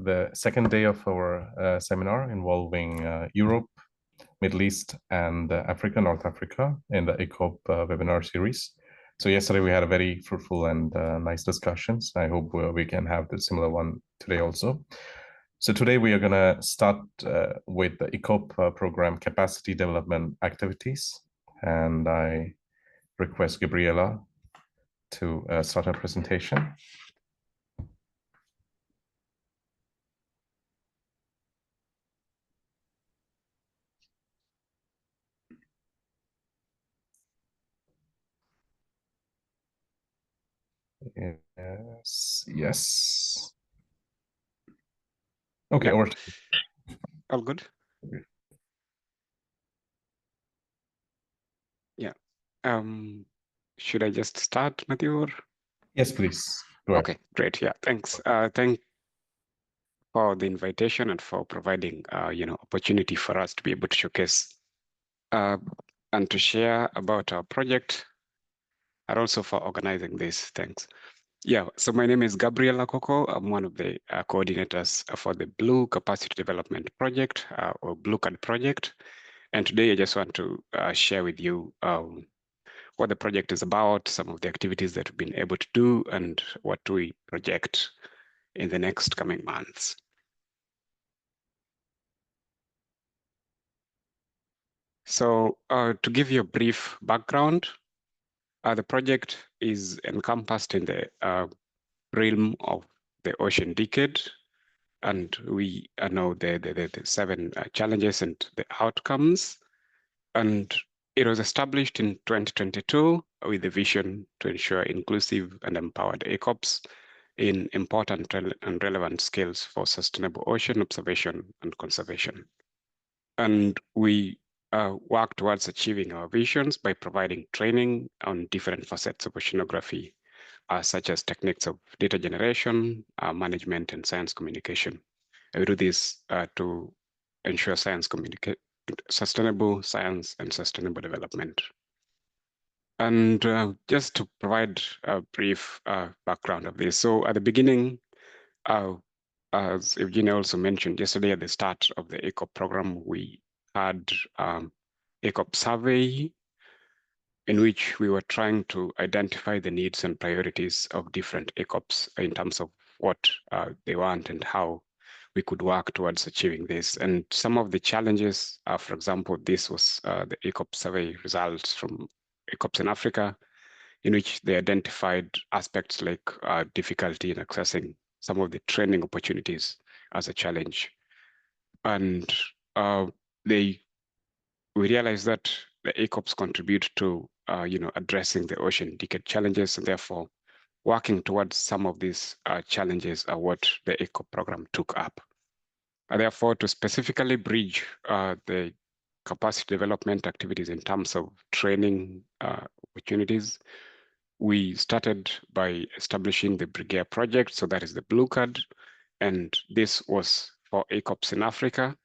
The second day of our seminar involving Europe, Middle East, and Africa, North Africa in the ECOP webinar series. So yesterday we had a very fruitful and nice discussions. I hope we can have the similar one today also. So today we are going to start with the ECOP program capacity development activities. And I request Gabriela to start our presentation. Yes. Okay, yeah. over. All good? Yeah. Should I just start, Matthew? Or? Yes, please. Go ahead. Okay, great. Yeah, thanks. Thank for the invitation and for providing, opportunity for us to be able to showcase and to share about our project, and also for organizing this. Thanks. Yeah, so my name is Gabriela Coco. I'm one of the coordinators for the Blue Capacity Development Project, or Blue Card project. And today I just want to share with you what the project is about, some of the activities that we've been able to do, and what we project in the next coming months. So to give you a brief background, the project is encompassed in the realm of the Ocean Decade, and we know the 7 challenges and the outcomes. And it was established in 2022 with the vision to ensure inclusive and empowered ECOPs in important and relevant skills for sustainable ocean observation and conservation. And we work towards achieving our visions by providing training on different facets of oceanography, such as techniques of data generation, management, and science communication. And we do this to ensure sustainable science and sustainable development. And just to provide a brief background of this. So at the beginning, as Evgenia also mentioned yesterday at the start of the ECOP program, we had ECOP survey in which we were trying to identify the needs and priorities of different ECOPs in terms of what they want and how we could work towards achieving this. And some of the challenges, for example, this was the ECOP survey results from ECOPs in Africa, in which they identified aspects like difficulty in accessing some of the training opportunities as a challenge. And we realized that the ECOPs contribute to addressing the Ocean Decade challenges, and therefore working towards some of these challenges are what the ECOP program took up. Therefore, to specifically bridge the capacity development activities in terms of training opportunities, we started by establishing the Brigade project, so that is the Blue Card, and this was for ECOPs in Africa,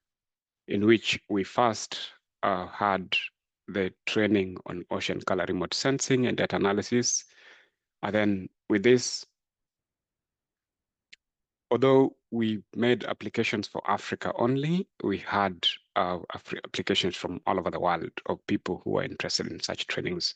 in which we first had the training on ocean color remote sensing and data analysis. And then with this, although we made applications for Africa only, we had applications from all over the world of people who were interested in such trainings.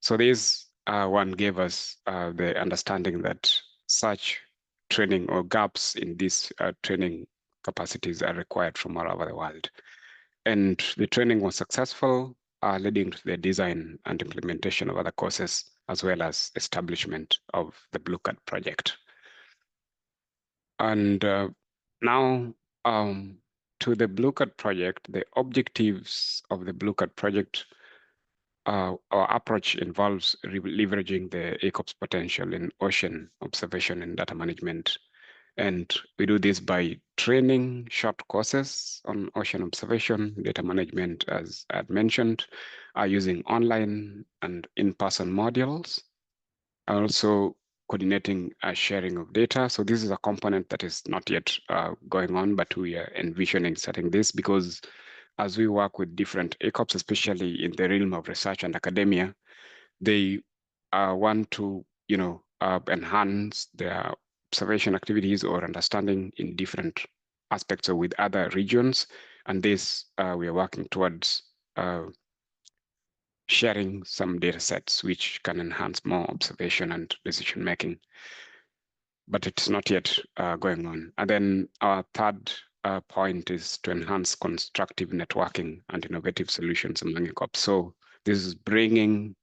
So this one gave us the understanding that such training or gaps in these training capacities are required from all over the world. And the training was successful, leading to the design and implementation of other courses, as well as establishment of the Blue Card project. And now to the Blue Card project, the objectives of the Blue Card project, our approach involves leveraging the ECOP's potential in ocean observation and data management. And we do this by training short courses on ocean observation, data management, as I had mentioned, using online and in-person modules, and also coordinating sharing of data. So this is a component that is not yet going on, but we are envisioning setting this because as we work with different ECOPs, especially in the realm of research and academia, they want to, enhance their observation activities or understanding in different aspects or with other regions. And this we are working towards sharing some data sets which can enhance more observation and decision making. But it's not yet going on. And then our third point is to enhance constructive networking and innovative solutions among ECOPs. So this is bringing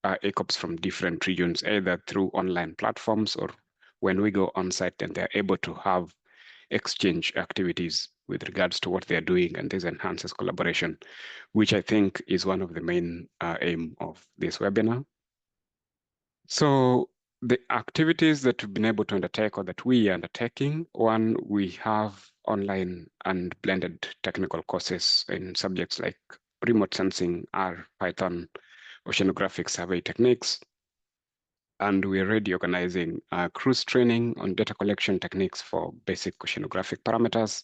ECOPs from different regions, either through online platforms or when we go on site, and they're able to have exchange activities with regards to what they're doing, and this enhances collaboration, which I think is one of the main aim of this webinar. So the activities that we've been able to undertake or that we are undertaking, one, we have online and blended technical courses in subjects like remote sensing, R, Python, oceanographic survey techniques. And we're already organizing cruise training on data collection techniques for basic oceanographic parameters,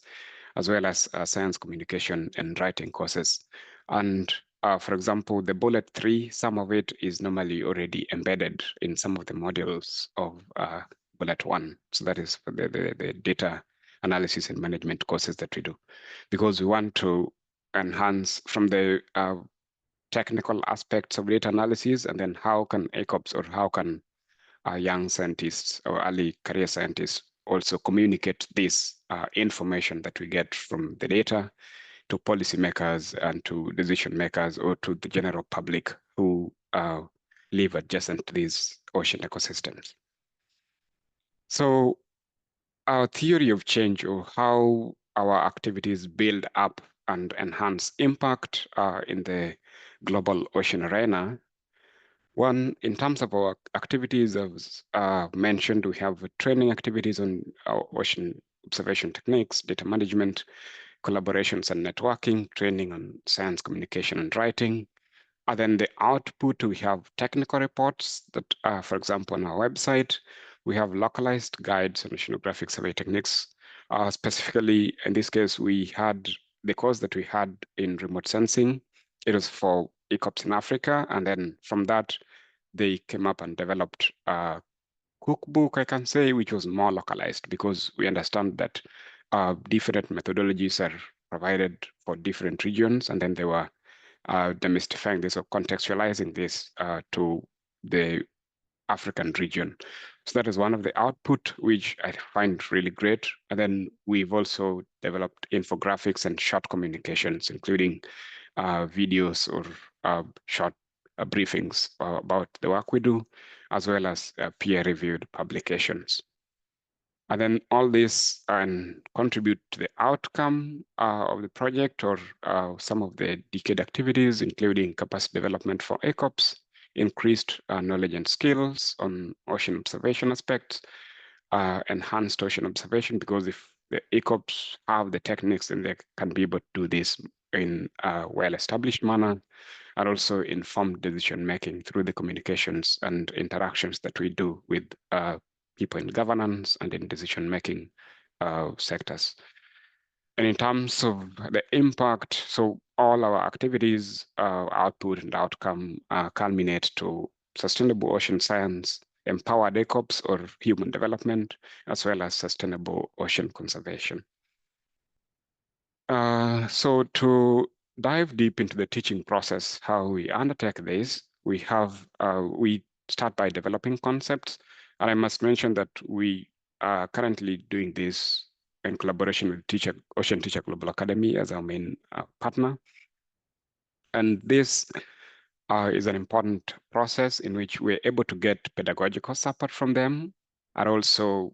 as well as science communication and writing courses. And for example, the bullet 3, some of it is normally already embedded in some of the modules of bullet 1. So that is for the data analysis and management courses that we do, because we want to enhance from the technical aspects of data analysis, and then how can ECOPs or how can young scientists or early career scientists also communicate this information that we get from the data to policymakers and to decision makers or to the general public who live adjacent to these ocean ecosystems. So our theory of change, or how our activities build up and enhance impact in the global ocean arena. One, in terms of our activities, as mentioned, we have training activities on our ocean observation techniques, data management, collaborations and networking, training on science communication and writing. And then the output, we have technical reports that, for example, on our website, we have localized guides on oceanographic survey techniques. Specifically, in this case, we had the course that we had in remote sensing. It was for ECOPs in Africa. And then from that, they came up and developed a cookbook, I can say, which was more localized, because we understand that different methodologies are provided for different regions. And then they were demystifying this or contextualizing this to the African region. So that is one of the output, which I find really great. And then we've also developed infographics and short communications, including videos or short briefings about the work we do, as well as peer-reviewed publications. And then all this contribute to the outcome of the project, or some of the decade activities, including capacity development for ECOPs, increased knowledge and skills on ocean observation aspects, enhanced ocean observation, because if the ECOPs have the techniques, then they can be able to do this in a well-established manner, and also informed decision-making through the communications and interactions that we do with people in governance and in decision-making sectors. And in terms of the impact, so all our activities, output and outcome culminate to sustainable ocean science, empowered ECOPs or human development, as well as sustainable ocean conservation. So to dive deep into the teaching process, how we undertake this, we start by developing concepts. And I must mention that we are currently doing this in collaboration with Ocean Teacher Global Academy as our main partner. And this is an important process in which we're able to get pedagogical support from them. And also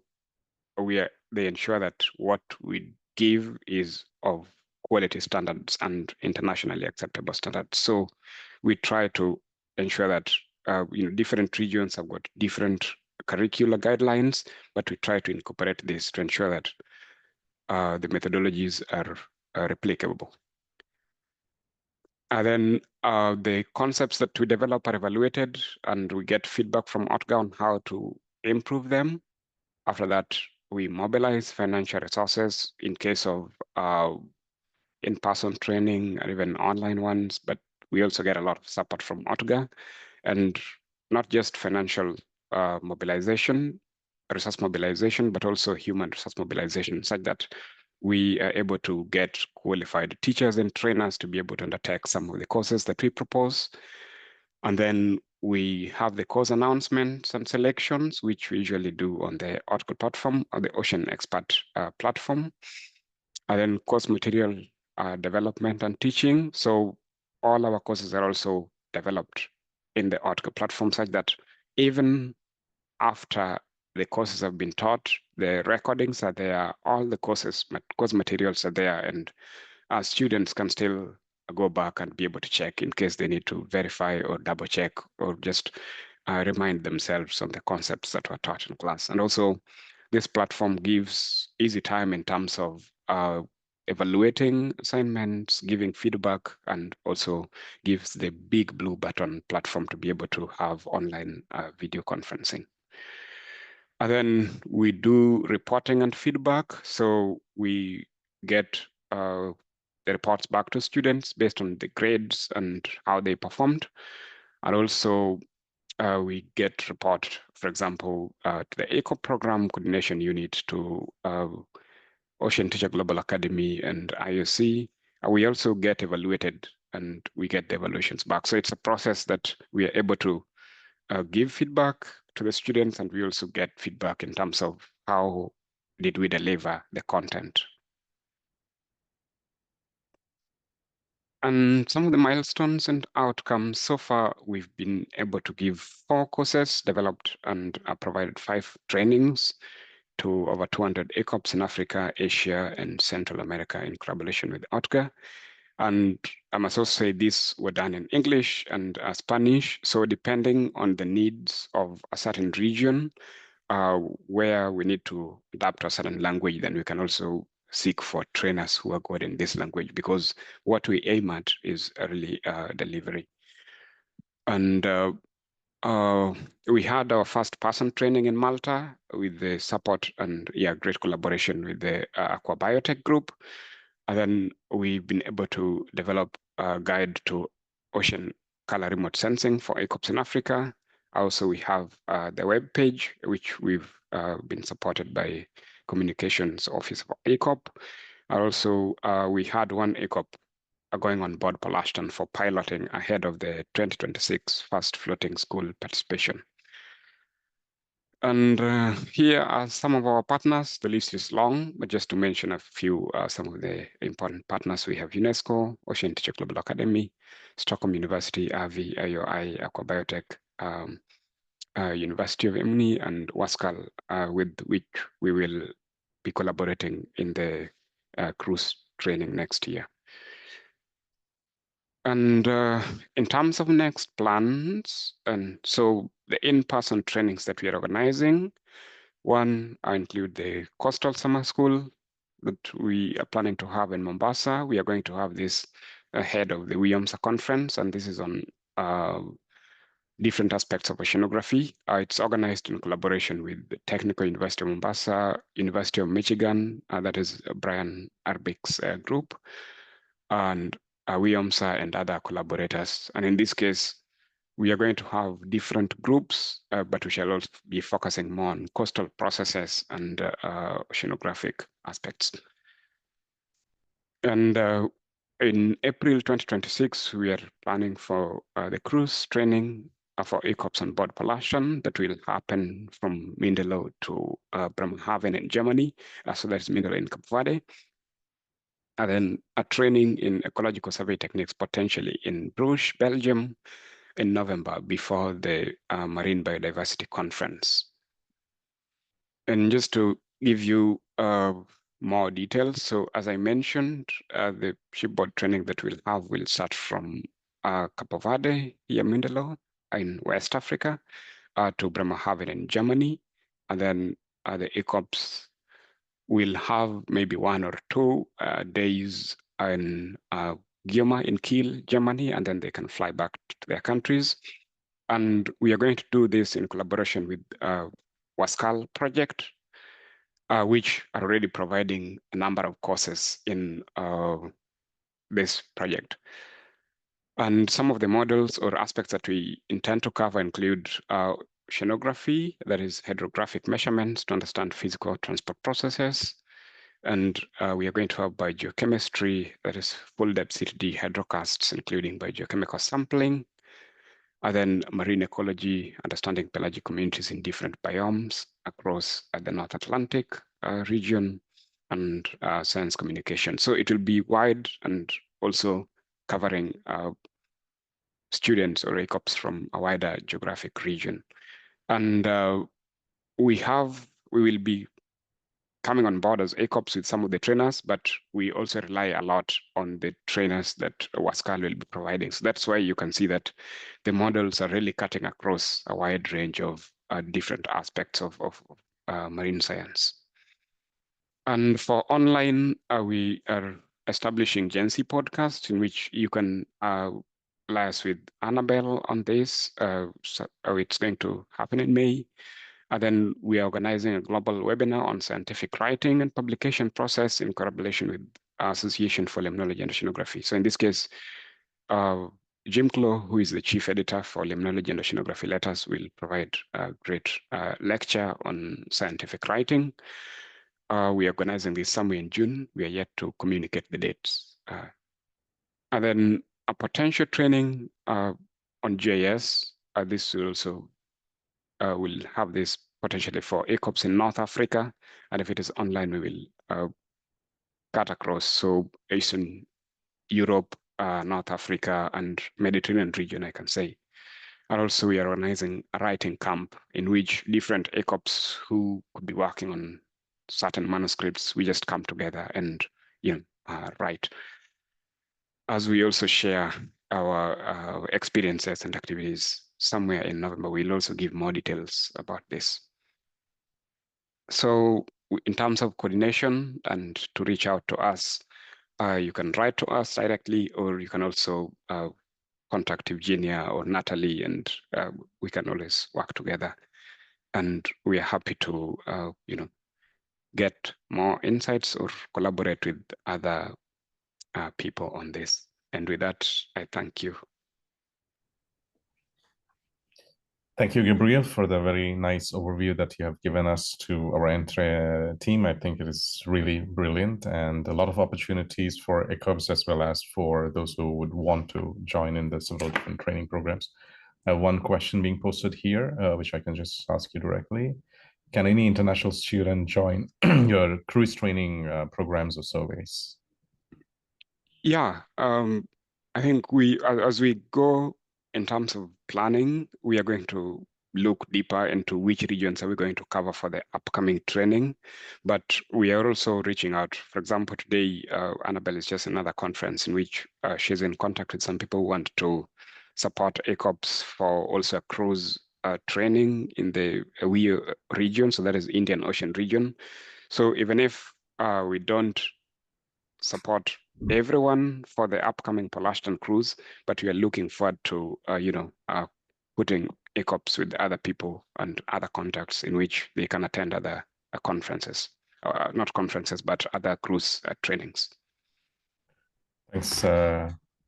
they ensure that what we give is of quality standards and internationally acceptable standards. So we try to ensure that different regions have got different curricular guidelines, but we try to incorporate this to ensure that the methodologies are replicable. And then the concepts that we develop are evaluated, and we get feedback from OTGA on how to improve them. After that, we mobilize financial resources in case of in-person training or even online ones, but we also get a lot of support from OTGA, and not just financial mobilization, resource mobilization, but also human resource mobilization, such that we are able to get qualified teachers and trainers to be able to undertake some of the courses that we propose. And then we have the course announcements and selections, which we usually do on the Oracle platform or the Ocean Expert platform. And then course material development and teaching. So all our courses are also developed in the Oracle platform, such that even after the courses have been taught, the recordings are there, all the course materials are there, and our students can still go back and be able to check in case they need to verify or double check or just remind themselves on the concepts that were taught in class. And also, this platform gives easy time in terms of evaluating assignments, giving feedback, and also gives the big blue button platform to be able to have online video conferencing. And then we do reporting and feedback. So we get the reports back to students based on the grades and how they performed. And also we get report, for example, to the ECOP Programme coordination unit, to Ocean Teacher Global Academy and IOC. We also get evaluated and we get the evaluations back. So it's a process that we are able to give feedback to the students, and we also get feedback in terms of how did we deliver the content. And some of the milestones and outcomes. So far, we've been able to give 4 courses, developed and provided 5 trainings to over 200 ECOPs in Africa, Asia, and Central America in collaboration with OTGA. And I must also say these were done in English and Spanish. So depending on the needs of a certain region, where we need to adapt to a certain language, then we can also seek for trainers who are good in this language, because what we aim at is early delivery. And we had our first person training in Malta with the support and great collaboration with the Aqua Biotech group. And then we've been able to develop a guide to ocean color remote sensing for ECOPs in Africa. Also, we have the web page, which we've been supported by Communications Office of ECOP. Also, we had one ECOP going on board Paul Ashton for piloting ahead of the 2026 first floating school participation. And here are some of our partners. The list is long, but just to mention a few, some of the important partners, we have UNESCO, Ocean Teacher Global Academy, Stockholm University, AVI, IOI, Aqua Biotech, University of Emini, and WASCAL, with which we will be collaborating in the cruise training next year. And in terms of next plans, and so the in-person trainings that we are organizing, one include the Coastal Summer School that we are planning to have in Mombasa. We are going to have this ahead of the WIOMSA conference, and this is on different aspects of oceanography. It's organized in collaboration with the Technical University of Mombasa, University of Michigan, that is Brian Arbick's group, and WIOMSA and other collaborators. And in this case, we are going to have different groups, but we shall also be focusing more on coastal processes and oceanographic aspects. And in April 2026, we are planning for the cruise training for ECOPs on board Palashan that will happen from Mindelo to Bremerhaven in Germany. So that's Mindelo in Cape Verde. And then a training in ecological survey techniques, potentially in Bruges, Belgium, in November before the Marine Biodiversity Conference. And just to give you more details, so as I mentioned, the shipboard training that we'll have will start from Cape Verde, here Mindelo, in West Africa, to Bremerhaven in Germany. And then the ECOPs will have maybe 1 or 2 days in Guilma in Kiel, Germany, and then they can fly back to their countries. And we are going to do this in collaboration with WASCAL project, which are already providing a number of courses in this project. And some of the models or aspects that we intend to cover include oceanography, that is hydrographic measurements to understand physical transport processes. And we are going to have biogeochemistry, that is full depth CTD hydrocasts, including biogeochemical sampling. And then marine ecology, understanding pelagic communities in different biomes across the North Atlantic region, and science communication. So it will be wide and also covering students or ECOPs from a wider geographic region. And we will be coming on board as ECOPs with some of the trainers, but we also rely a lot on the trainers that WASCAL will be providing. So that's why you can see that the models are really cutting across a wide range of different aspects of marine science. And for online, we are establishing Gen-Z podcast in which you can liaise with Annabelle on this. So it's going to happen in May. And then we are organizing a global webinar on scientific writing and publication process in collaboration with Association for Limnology and Oceanography. So in this case, Jim Clough, who is the chief editor for Limnology and Oceanography Letters, will provide a great lecture on scientific writing. We are organizing this somewhere in June. We are yet to communicate the dates. And then a potential training on GIS. This will also will have this potentially for ECOPs in North Africa. And if it is online, we will cut across. So Eastern Europe, North Africa, and Mediterranean region, I can say. And also we are organizing a writing camp in which different ECOPs who could be working on certain manuscripts, we just come together and write. As we also share our experiences and activities somewhere in November, we'll also give more details about this. So in terms of coordination and to reach out to us, you can write to us directly, or you can also contact Eugenia or Natalie, and we can always work together. And we are happy to, get more insights or collaborate with other people on this. And with that, I thank you. Thank you, Gabriel, for the very nice overview that you have given us to our entire team. I think it is really brilliant and a lot of opportunities for ECOPs as well as for those who would want to join in the several different training programs. One question being posted here, which I can just ask you directly. Can any international student join your cruise training programs or surveys? Yeah, I think as we go in terms of planning, we are going to look deeper into which regions are we going to cover for the upcoming training. But we are also reaching out. For example, today, Annabelle is just another conference in which she's in contact with some people who want to support ECOPs for also a cruise training in the region, so that is Indian Ocean region. So even if we don't support everyone for the upcoming Polar Ashton cruise, but we are looking forward to putting ECOPs with other people and other contacts in which they can attend other conferences, not conferences, but other cruise trainings. Thanks,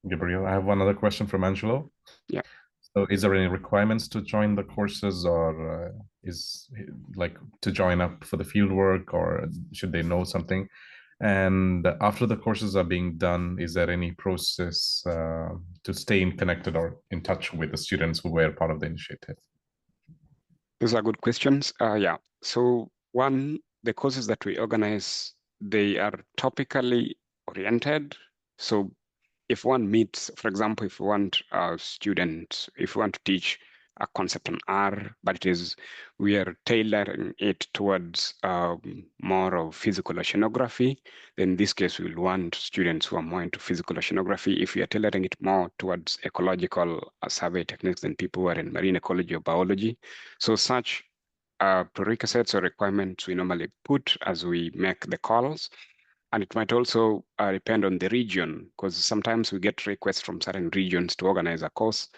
Gabriel. I have one other question from Angelo. Yeah. So is there any requirements to join the courses, or is like to join up for the field work, or should they know something? And after the courses are being done, is there any process to stay connected or in touch with the students who were part of the initiative? Those are good questions. Yeah. So one, the courses that we organize, they are topically oriented. So if one meets, for example, if we want a student, if we want to teach a concept on R, but we are tailoring it towards more of physical oceanography, then in this case, we will want students who are more into physical oceanography. If we are tailoring it more towards ecological survey techniques, then people who are in marine ecology or biology. So such prerequisites or requirements we normally put as we make the calls. And it might also depend on the region, because sometimes we get requests from certain regions to organize a course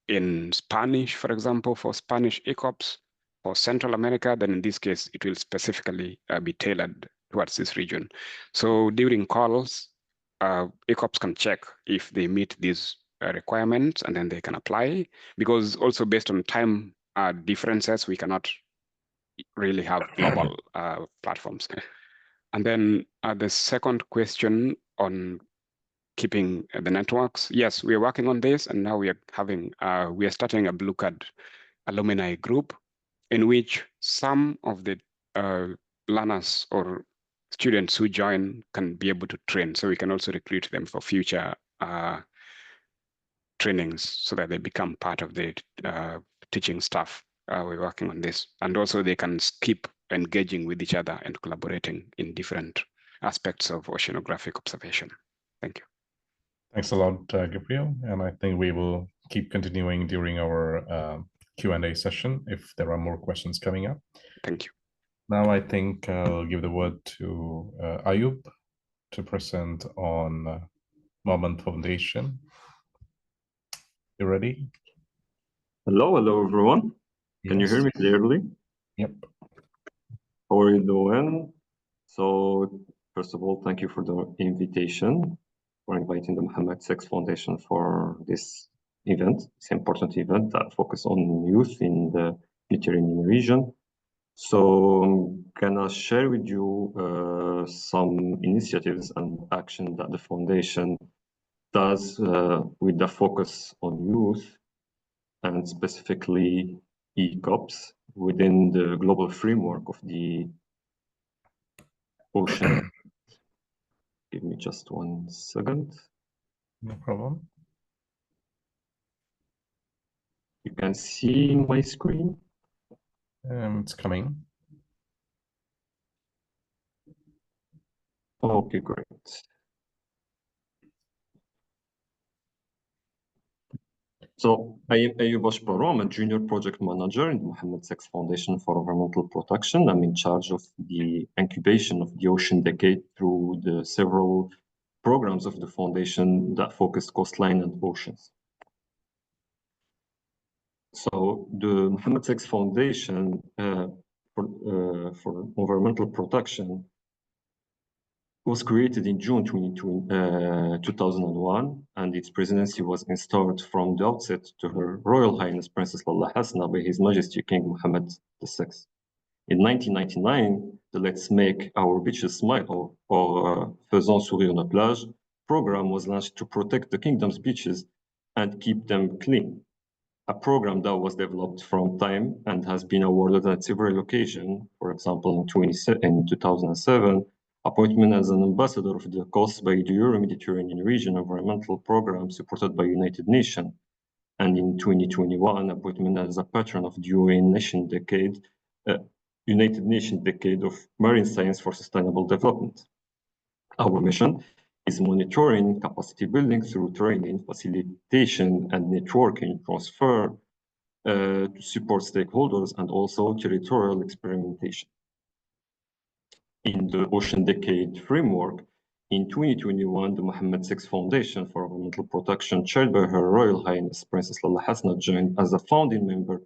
in Spanish, for example, for Spanish ECOPs, for Central America, then in this case, it will specifically be tailored towards this region. So during calls, ECOPs can check if they meet these requirements, and then they can apply, because also based on time differences, we cannot really have global platforms. And then the second question on keeping the networks. Yes, we are working on this, and now we are starting a Blue Card alumni group in which some of the learners or students who join can be able to train. So we can also recruit them for future trainings so that they become part of the teaching staff. We're working on this. And also they can keep engaging with each other and collaborating in different aspects of oceanographic observation. Thank you. Thanks a lot, Gabriel. And I think we will keep continuing during our Q&A session if there are more questions coming up. Thank you. Now I think I'll give the word to Ayub to present on Moment Foundation. You ready? Hello everyone. Yes. Can you hear me clearly? Yep. How are you doing? So first of all, thank you for the invitation, for inviting the Mohammed VI Foundation for this event. It's an important event that focuses on youth in the Mediterranean region. So I'm gonna share with you some initiatives and action that the foundation does with the focus on youth, and specifically ECOPs within the global framework of the ocean. Give me just 1 second. No problem. You can see my screen. It's coming. Okay, great. So I am Ayub Ashbaro. I'm a junior project manager in the Mohammed VI Foundation for Environmental Protection. I'm in charge of the incubation of the Ocean Decade through the several programs of the foundation that focus coastline and oceans. So the Mohammed VI Foundation for Environmental Protection was created in June 2001, and its presidency was installed from the outset to Her Royal Highness Princess Lalla Hasna by His Majesty King Mohammed VI. In 1999, the Let's Make Our Beaches Smile or Faisons Sourire nos plages program was launched to protect the kingdom's beaches and keep them clean. A program that was developed from time and has been awarded at several occasions. For example, in 2007, appointment as an ambassador of the coast by the Euro-Mediterranean Region Environmental Programme supported by United Nations. And in 2021, appointment as a patron of the United Nations Decade of Marine Science for Sustainable Development. Our mission is monitoring, capacity building through training, facilitation, and networking transfer to support stakeholders and also territorial experimentation. In the Ocean Decade framework, in 2021, the Mohammed VI Foundation for Environmental Protection, chaired by Her Royal Highness Princess Lalla Hasna, joined as a founding member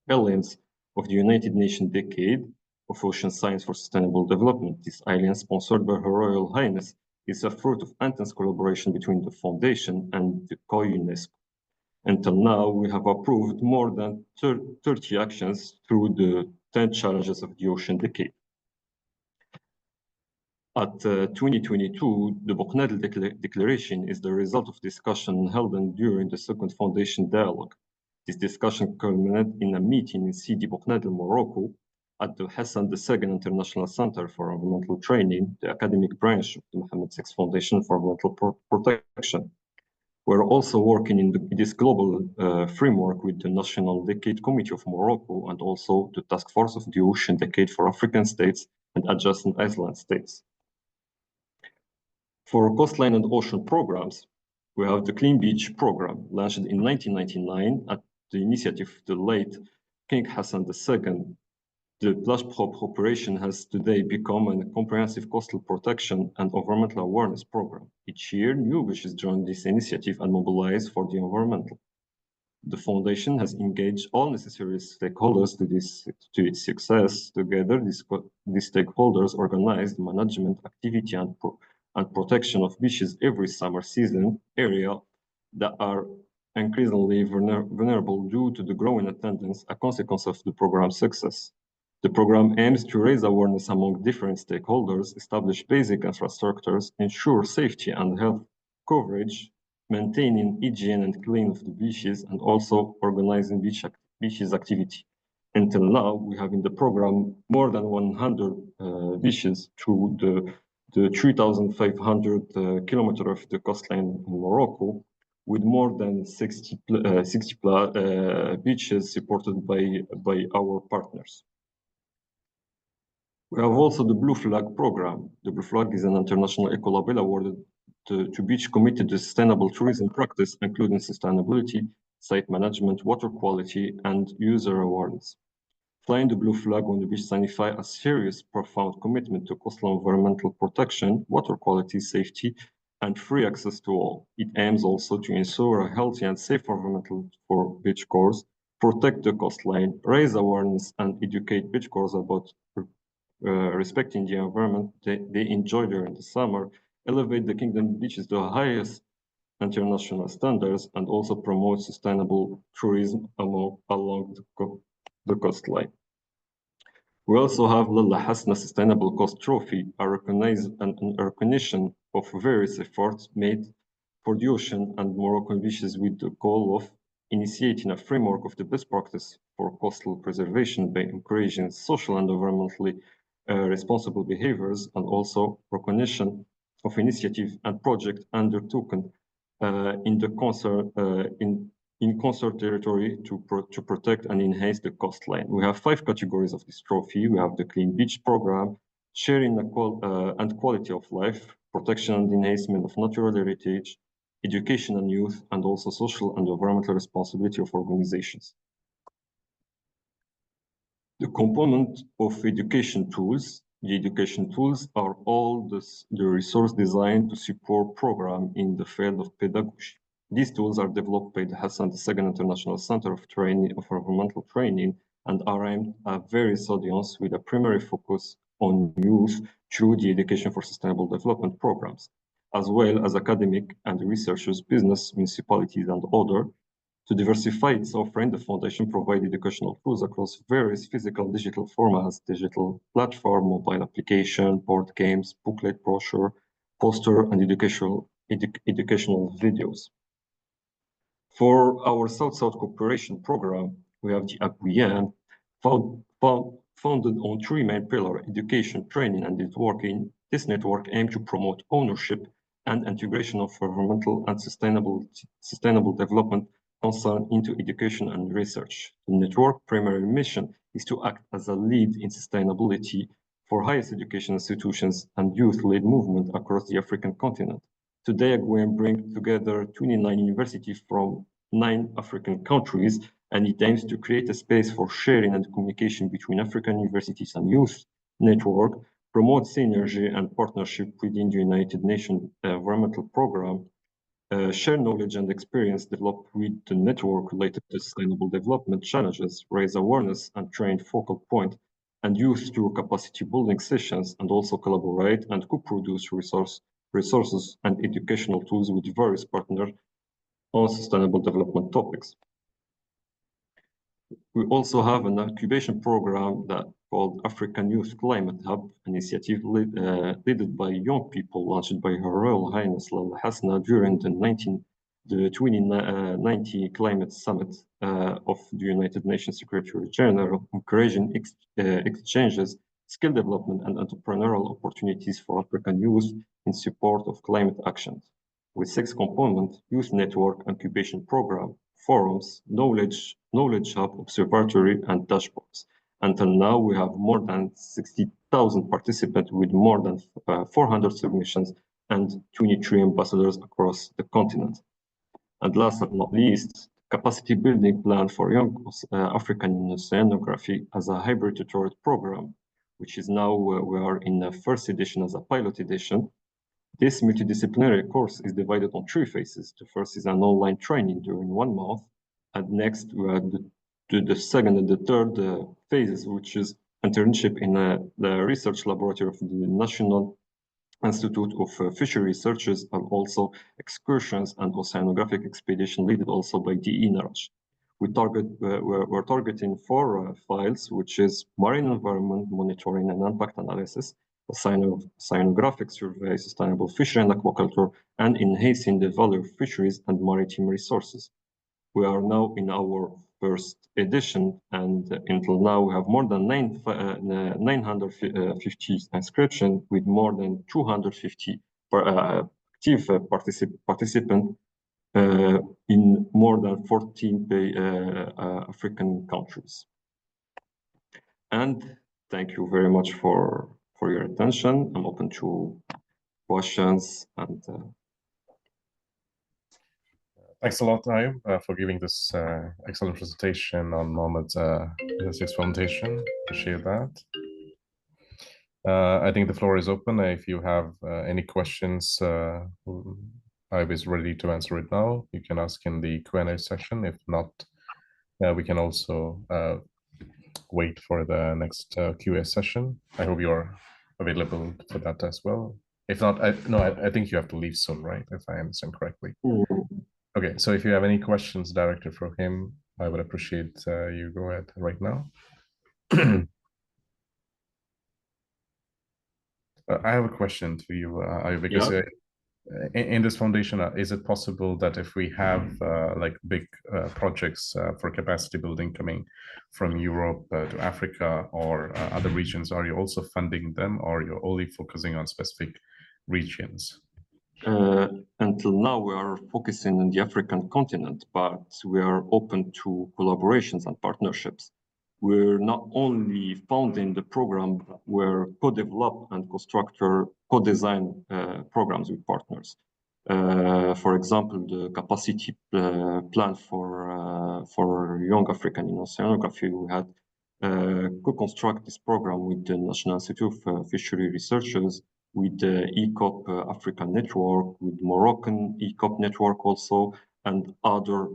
alliance of the United Nations Decade of Ocean Science for Sustainable Development. This alliance, sponsored by Her Royal Highness, is a fruit of intense collaboration between the foundation and the co-UNESCO. Until now, we have approved more than 30 actions through the 10 challenges of the Ocean Decade. At 2022, the Boknadel Declaration is the result of discussion held during the second foundation dialogue. This discussion culminated in a meeting in Sidi Boknadel, Morocco, at the Hassan II International Center for Environmental Training, the academic branch of the Mohammed VI Foundation for Environmental Protection. We're also working in this global framework with the National Decade Committee of Morocco and also the Task Force of the Ocean Decade for African states and adjacent island states. For coastline and ocean programs, we have the Clean Beach Program, launched in 1999 at the initiative of the late King Hassan II. The Plage Propre operation has today become a comprehensive coastal protection and environmental awareness program. Each year, new beaches join this initiative and mobilize for the environmental. The foundation has engaged all necessary stakeholders to its success. Together, these stakeholders organize the management, activity, and protection of beaches every summer season area that are increasingly vulnerable due to the growing attendance, a consequence of the program's success. The program aims to raise awareness among different stakeholders, establish basic infrastructures, ensure safety and health coverage, maintaining hygiene and clean of the beaches, and also organizing beaches activity. Until now, we have in the program more than 100 beaches through the 3,500 kilometers of the coastline in Morocco, with more than 60 beaches supported by our partners. We have also the Blue Flag program. The Blue Flag is an international eco label awarded to beach committed to sustainable tourism practice, including sustainability, site management, water quality, and user awareness. Flying the Blue Flag on the beach signifies a serious, profound commitment to coastal environmental protection, water quality, safety, and free access to all. It aims also to ensure a healthy and safe environment for beachgoers, protect the coastline, raise awareness, and educate beachgoers about respecting the environment they enjoy during the summer, elevate the kingdom beaches to the highest international standards, and also promote sustainable tourism along the coastline. We also have Lalla Hasna Sustainable Coast Trophy, a recognition of various efforts made for the ocean and Moroccan beaches with the goal of initiating a framework of the best practice for coastal preservation by encouraging social and environmentally responsible behaviors, and also recognition of initiative and project undertaken in concert territory to protect and enhance the coastline. We have 5 categories of this trophy. We have the Clean Beach Program, sharing and quality of life, protection and enhancement of natural heritage, education and youth, and also social and environmental responsibility of organizations. The component of education tools. The education tools are all the resource designed to support program in the field of pedagogy. These tools are developed by the Hassan II International Center of Environmental Training and are aimed at various audiences with a primary focus on youth through the Education for Sustainable Development programs, as well as academic and researchers, business, municipalities, and other. To diversify its offering, the Foundation provides educational tools across various physical and digital formats, digital platform, mobile application, board games, booklet, brochure, poster, and educational videos. For our South-South Cooperation Program, we have the APUYAN, founded on 3 main pillars: education, training, and networking. This network aims to promote ownership and integration of environmental and sustainable development concern into education and research. The network primary mission is to act as a lead in sustainability for highest education institutions and youth-led movement across the African continent. Today, APUYAN brings together 29 universities from 9 African countries, and it aims to create a space for sharing and communication between African universities and youth network, promote synergy and partnership within the United Nations Environmental Programme, share knowledge and experience developed with the network related to sustainable development challenges, raise awareness and train focal point, and use through capacity building sessions, and also collaborate and co-produce resources and educational tools with various partners on sustainable development topics. We also have an incubation program that called African Youth Climate Hub, initiative led by young people, launched by Her Royal Highness Lalla Hasna during the 2019 Climate Summit of the United Nations Secretary General, encouraging exchanges, skill development, and entrepreneurial opportunities for African youth in support of climate actions. With 6 components: Youth Network, Incubation Program, Forums, Knowledge Hub, Observatory, and Dashboards. Until now, we have more than 60,000 participants with more than 400 submissions and 23 ambassadors across the continent. And last but not least, capacity building plan for young African oceanography as a hybrid tutorial program, which is now we are in the 1st edition as a pilot edition. This multidisciplinary course is divided on 3 phases. The first is an online training during 1 month, and next we are to the second and the third phases, which is internship in the research laboratory of the National Institute of Fishery Researches, and also excursions and oceanographic expedition led also by DE Naraj. We're targeting 4 files, which is marine environment monitoring and impact analysis, oceanographic survey, sustainable fishery and aquaculture, and enhancing the value of fisheries and maritime resources. We are now in our first edition, and until now we have more than 950 inscriptions with more than 250 active participants in more than 14 African countries. And thank you very much for your attention. I'm open to questions and Thanks a lot, Ayub, for giving this excellent presentation on Mohammed's Physics Foundation. Appreciate that. I think the floor is open. If you have any questions, Ayub is ready to answer it now. You can ask in the Q&A section. If not, we can also wait for the next QA session. I hope you're available for that as well. If not, I think you have to leave soon, right? If I understand correctly. Okay, so if you have any questions directed for him, I would appreciate you go ahead right now. I have a question to you, because in this foundation, is it possible that if we have like big projects for capacity building coming from Europe to Africa or other regions, are you also funding them, or you're only focusing on specific regions? Until now, we are focusing on the African continent, but we are open to collaborations and partnerships. We're not only founding the program, but we're co-develop and co-design programs with partners. For example, the capacity plan for young African in oceanography, we had co-construct this program with the National Institute of Fishery Researchers, with the ECOP African Network, with Moroccan ECOP Network also, and other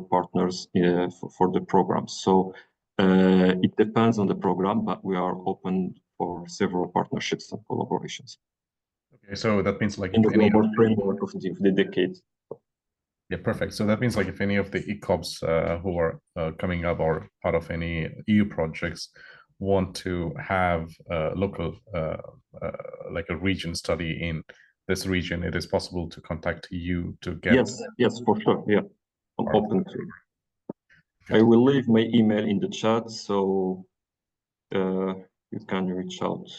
partners for the program. So it depends on the program, but we are open for several partnerships and collaborations. Okay, so that means like in the global framework of the decade. Yeah, perfect. So that means like if any of the ECOPs who are coming up or part of any EU projects want to have local, like a region study in this region, it is possible to contact you to get... Yes, for sure. Yeah, I'm open to it. I will leave my email in the chat, so you can reach out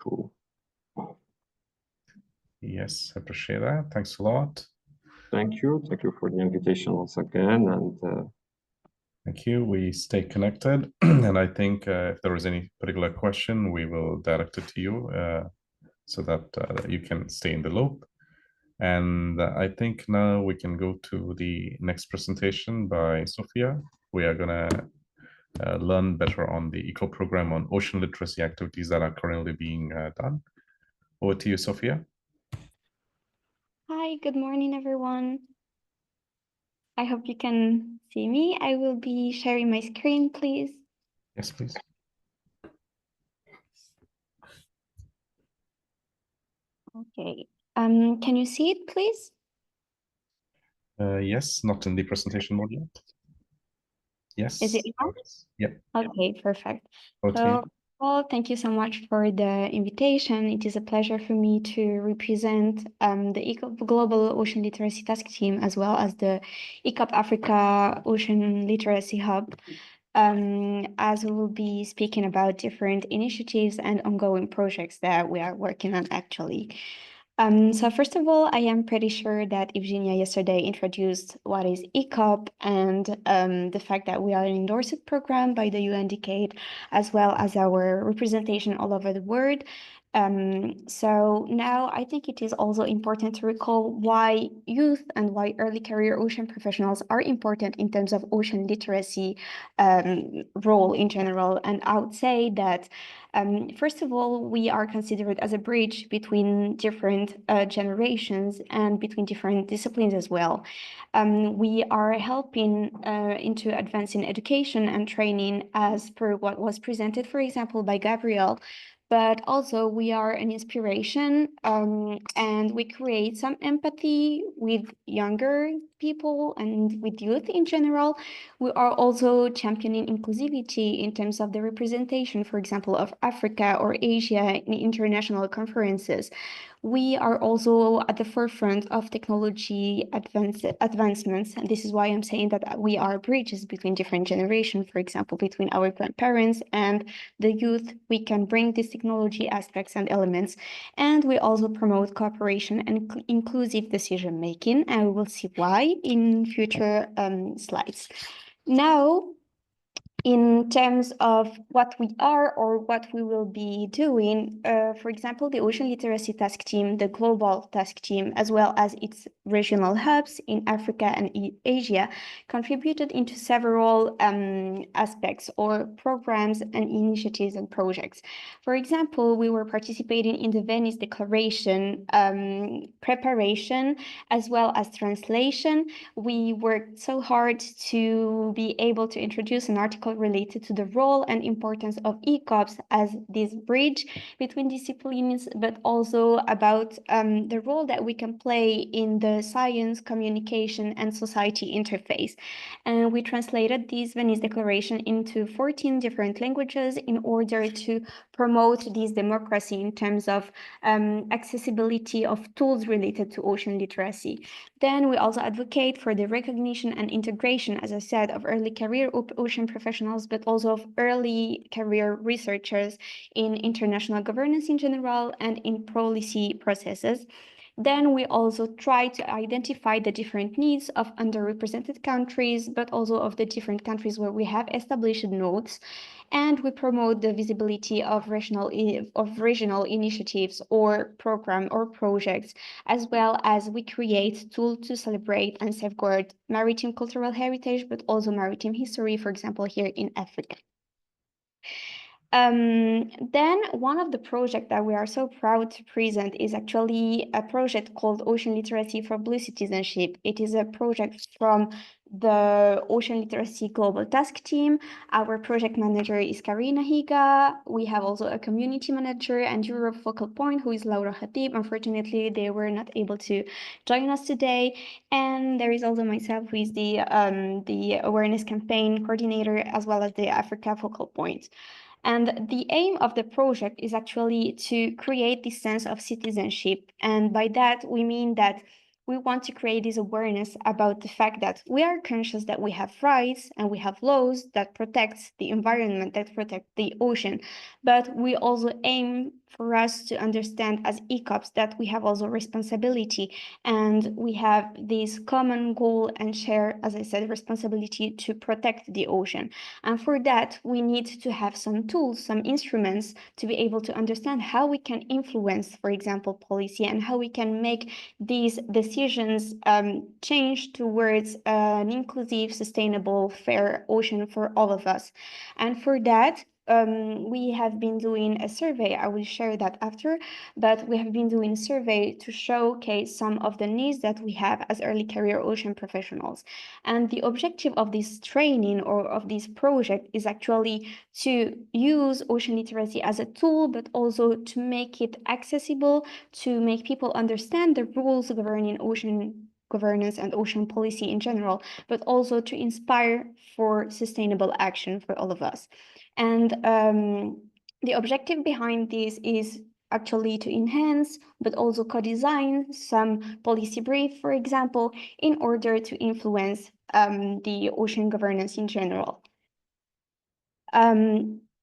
to... Yes, I appreciate that. Thanks a lot. Thank you. Thank you for the invitation once again. And thank you. We stay connected. And I think if there is any particular question, we will direct it to you so that you can stay in the loop. And I think now we can go to the next presentation by Sophia. We are going to learn better on the ECOP program on ocean literacy activities that are currently being done. Over to you, Sophia. Hi, good morning, everyone. I hope you can see me. I will be sharing my screen, please. Yes, please. Okay. Can you see it, please? Yes, not in the presentation mode yet. Yes. Is it on? Yep. Okay, perfect. Okay. So, well, thank you so much for the invitation. It is a pleasure for me to represent the ECOP Global Ocean Literacy Task Team, as well as the ECOP Africa Ocean Literacy Hub, as we will be speaking about different initiatives and ongoing projects that we are working on actually. So first of all, I am pretty sure that Evgenia yesterday introduced what is ECOP and the fact that we are an endorsed program by the UN Decade, as well as our representation all over the world. So now I think it is also important to recall why youth and why early career ocean professionals are important in terms of ocean literacy role in general. And I would say that first of all, we are considered as a bridge between different generations and between different disciplines as well. We are helping into advancing education and training as per what was presented, for example, by Gabriel, but also we are an inspiration, and we create some empathy with younger people and with youth in general. We are also championing inclusivity in terms of the representation, for example, of Africa or Asia in international conferences. We are also at the forefront of technology advancements, and this is why I'm saying that we are bridges between different generations, for example, between our grandparents and the youth. We can bring these technology aspects and elements, and we also promote cooperation and inclusive decision making, and we will see why in future slides. Now, in terms of what we are or what we will be doing, for example, the Ocean Literacy Task Team, the global task team, as well as its regional hubs in Africa and Asia, contributed into several aspects or programs and initiatives and projects. For example, we were participating in the Venice Declaration preparation, as well as translation. We worked so hard to be able to introduce an article related to the role and importance of ECOPs as this bridge between disciplines, but also about the role that we can play in the science, communication, and society interface. And we translated this Venice Declaration into 14 different languages in order to promote this democracy in terms of accessibility of tools related to ocean literacy. Then we also advocate for the recognition and integration, as I said, of early career ocean professionals, but also of early career researchers in international governance in general and in policy processes. Then we also try to identify the different needs of underrepresented countries, but also of the different countries where we have established nodes. And we promote the visibility of regional initiatives or program or projects, as well as we create tools to celebrate and safeguard maritime cultural heritage, but also maritime history, for example, here in Africa. Then one of the projects that we are so proud to present is actually a project called Ocean Literacy for Blue Citizenship. It is a project from the Ocean Literacy Global Task Team. Our project manager is Karina Higa. We have also a community manager and Europe focal point, who is Laura Khatib. Unfortunately, they were not able to join us today. And there is also myself, who is the awareness campaign coordinator, as well as the Africa focal point. And the aim of the project is actually to create this sense of citizenship. And by that, we mean that we want to create this awareness about the fact that we are conscious that we have rights and we have laws that protect the environment, that protect the ocean. But we also aim for us to understand as ECOPs that we have also responsibility, and we have this common goal and share, as I said, responsibility to protect the ocean. And for that, we need to have some tools, some instruments to be able to understand how we can influence, for example, policy, and how we can make these decisions change towards an inclusive, sustainable, fair ocean for all of us. And for that, we have been doing a survey. I will share that after, but we have been doing a survey to showcase some of the needs that we have as early career ocean professionals. And the objective of this training or of this project is actually to use ocean literacy as a tool, but also to make it accessible, to make people understand the rules governing ocean governance and ocean policy in general, but also to inspire for sustainable action for all of us. And the objective behind this is actually to enhance, but also co-design some policy brief, for example, in order to influence the ocean governance in general.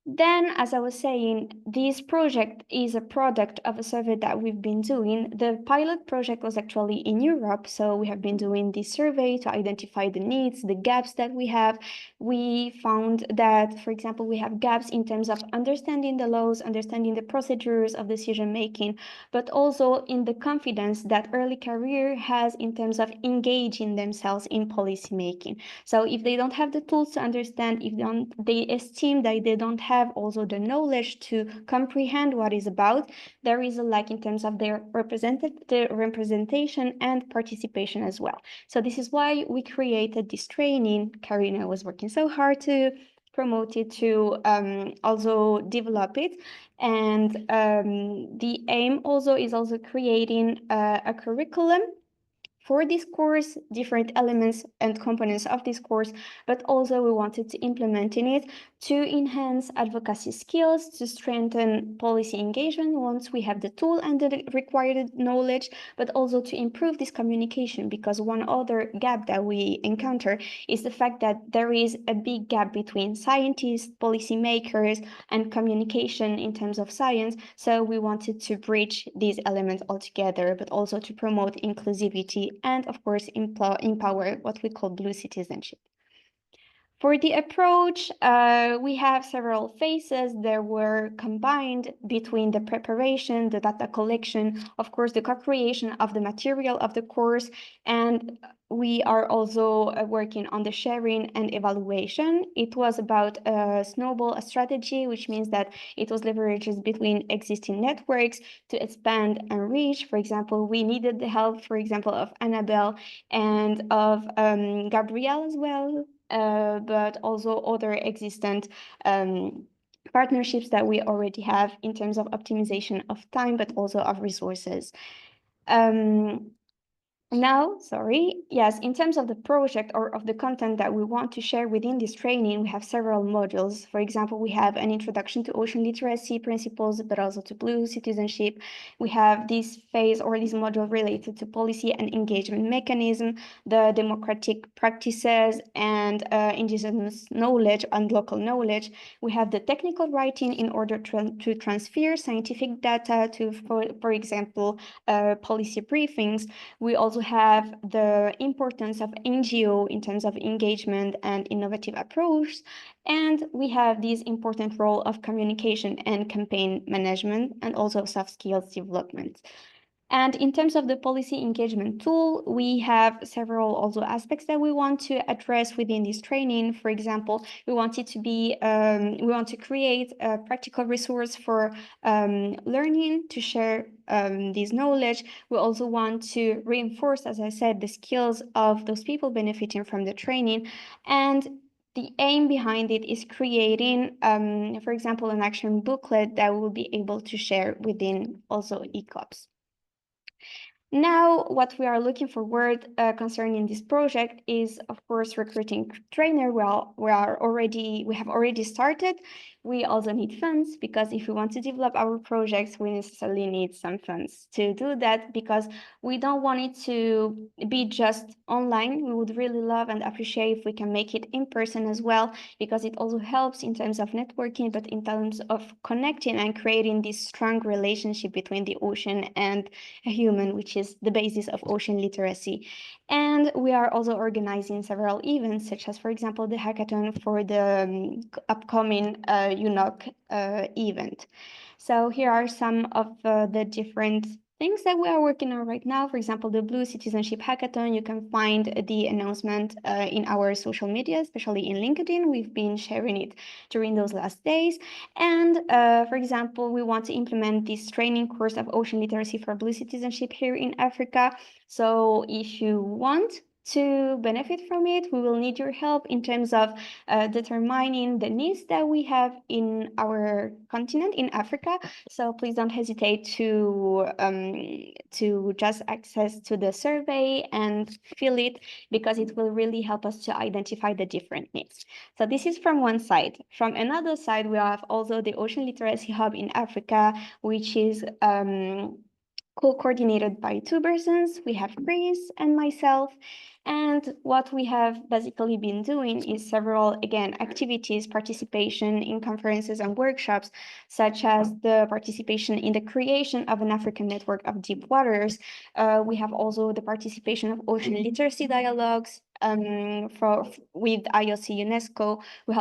Then, as I was saying, this project is a product of a survey that we've been doing. The pilot project was actually in Europe, so we have been doing this survey to identify the needs, the gaps that we have. We found that, for example, we have gaps in terms of understanding the laws, understanding the procedures of decision making, but also in the confidence that early career has in terms of engaging themselves in policy making. So if they don't have the tools to understand, if they esteem that they don't have also the knowledge to comprehend what is about, there is a lack in terms of their representation and participation as well. So this is why we created this training. Karina was working so hard to promote it, to also develop it. And the aim also is also creating a curriculum for this course, different elements and components of this course, but also we wanted to implement in it to enhance advocacy skills, to strengthen policy engagement once we have the tool and the required knowledge, but also to improve this communication, because one other gap that we encounter is the fact that there is a big gap between scientists, policymakers, and communication in terms of science. So we wanted to bridge these elements altogether, but also to promote inclusivity and, of course, empower what we call blue citizenship. For the approach, we have several phases that were combined between the preparation, the data collection, of course, the co-creation of the material of the course, and we are also working on the sharing and evaluation. It was about a snowball strategy, which means that it was leveraged between existing networks to expand and reach. For example, we needed the help, for example, of Annabelle and of Gabrielle as well, but also other existent partnerships that we already have in terms of optimization of time, but also of resources. Now, sorry, yes, in terms of the project or of the content that we want to share within this training, we have several modules. For example, we have an introduction to ocean literacy principles, but also to blue citizenship. We have this phase or this module related to policy and engagement mechanism, the democratic practices, and indigenous knowledge and local knowledge. We have the technical writing in order to transfer scientific data to, for example, policy briefings. We also have the importance of NGO in terms of engagement and innovative approach. And we have this important role of communication and campaign management, and also soft skills development. And in terms of the policy engagement tool, we have several also aspects that we want to address within this training. For example, we want it to be, we want to create a practical resource for learning, to share this knowledge. We also want to reinforce, as I said, the skills of those people benefiting from the training. And the aim behind it is creating, for example, an action booklet that we'll be able to share within also ECOPs. Now, what we are looking forward concerning this project is, of course, recruiting trainer. We have already started. We also need funds, because if we want to develop our projects, we necessarily need some funds to do that, because we don't want it to be just online. We would really love and appreciate if we can make it in person as well, because it also helps in terms of networking, but in terms of connecting and creating this strong relationship between the ocean and a human, which is the basis of ocean literacy. And we are also organizing several events, such as, for example, the hackathon for the upcoming UNOC event. So here are some of the different things that we are working on right now. For example, the Blue Citizenship Hackathon, you can find the announcement in our social media, especially in LinkedIn. We've been sharing it during those last days. And for example, we want to implement this training course of ocean literacy for blue citizenship here in Africa. So if you want to benefit from it, we will need your help in terms of determining the needs that we have in our continent, in Africa. So please don't hesitate to just access to the survey and fill it, because it will really help us to identify the different needs. So this is from one side. From another side, we have also the Ocean Literacy Hub in Africa, which is co-coordinated by two persons. We have Chris and myself. And what we have basically been doing is several, again, activities, participation in conferences and workshops, such as the participation in the creation of an African network of deep waters. We have also the participation of ocean literacy dialogues with IOC UNESCO. We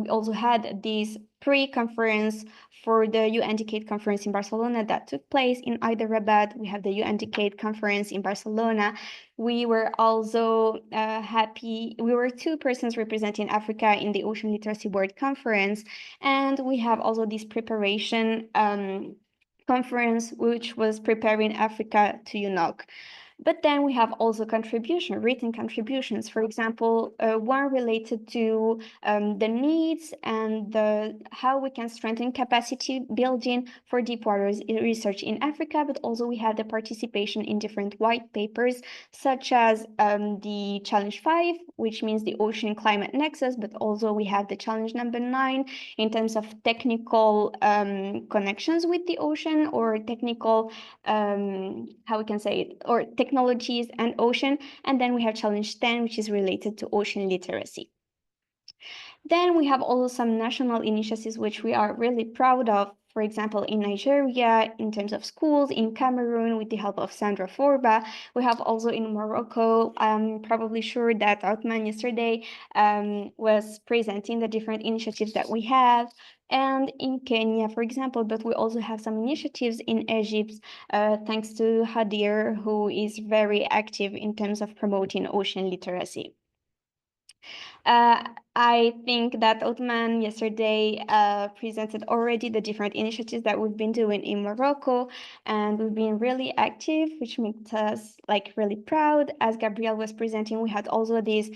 also had this pre-conference for the UN Decade conference in Barcelona that took place in Hyderabad. We have the UN Decade conference in Barcelona. We were also happy. We were two persons representing Africa in the Ocean Literacy World Conference. And we have also this preparation conference, which was preparing Africa to UNOC. But then we have also written contributions. For example, one related to the needs and how we can strengthen capacity building for deep water research in Africa, but also we have the participation in different white papers, such as the Challenge 5, which means the Ocean Climate Nexus, but also we have the Challenge number 9 in terms of technical connections with the ocean, or technical, how we can say it, or technologies and ocean. And then we have Challenge 10, which is related to ocean literacy. Then we have also some national initiatives which we are really proud of. For example, in Nigeria, in terms of schools, in Cameroon, with the help of Sandra Forba. We have also in Morocco. I'm probably sure that Othman yesterday was presenting the different initiatives that we have. And in Kenya, for example, but we also have some initiatives in Egypt, thanks to Hadir, who is very active in terms of promoting ocean literacy. I think that Othman yesterday presented already the different initiatives that we've been doing in Morocco, and we've been really active, which makes us like really proud. As Gabrielle was presenting, we had also this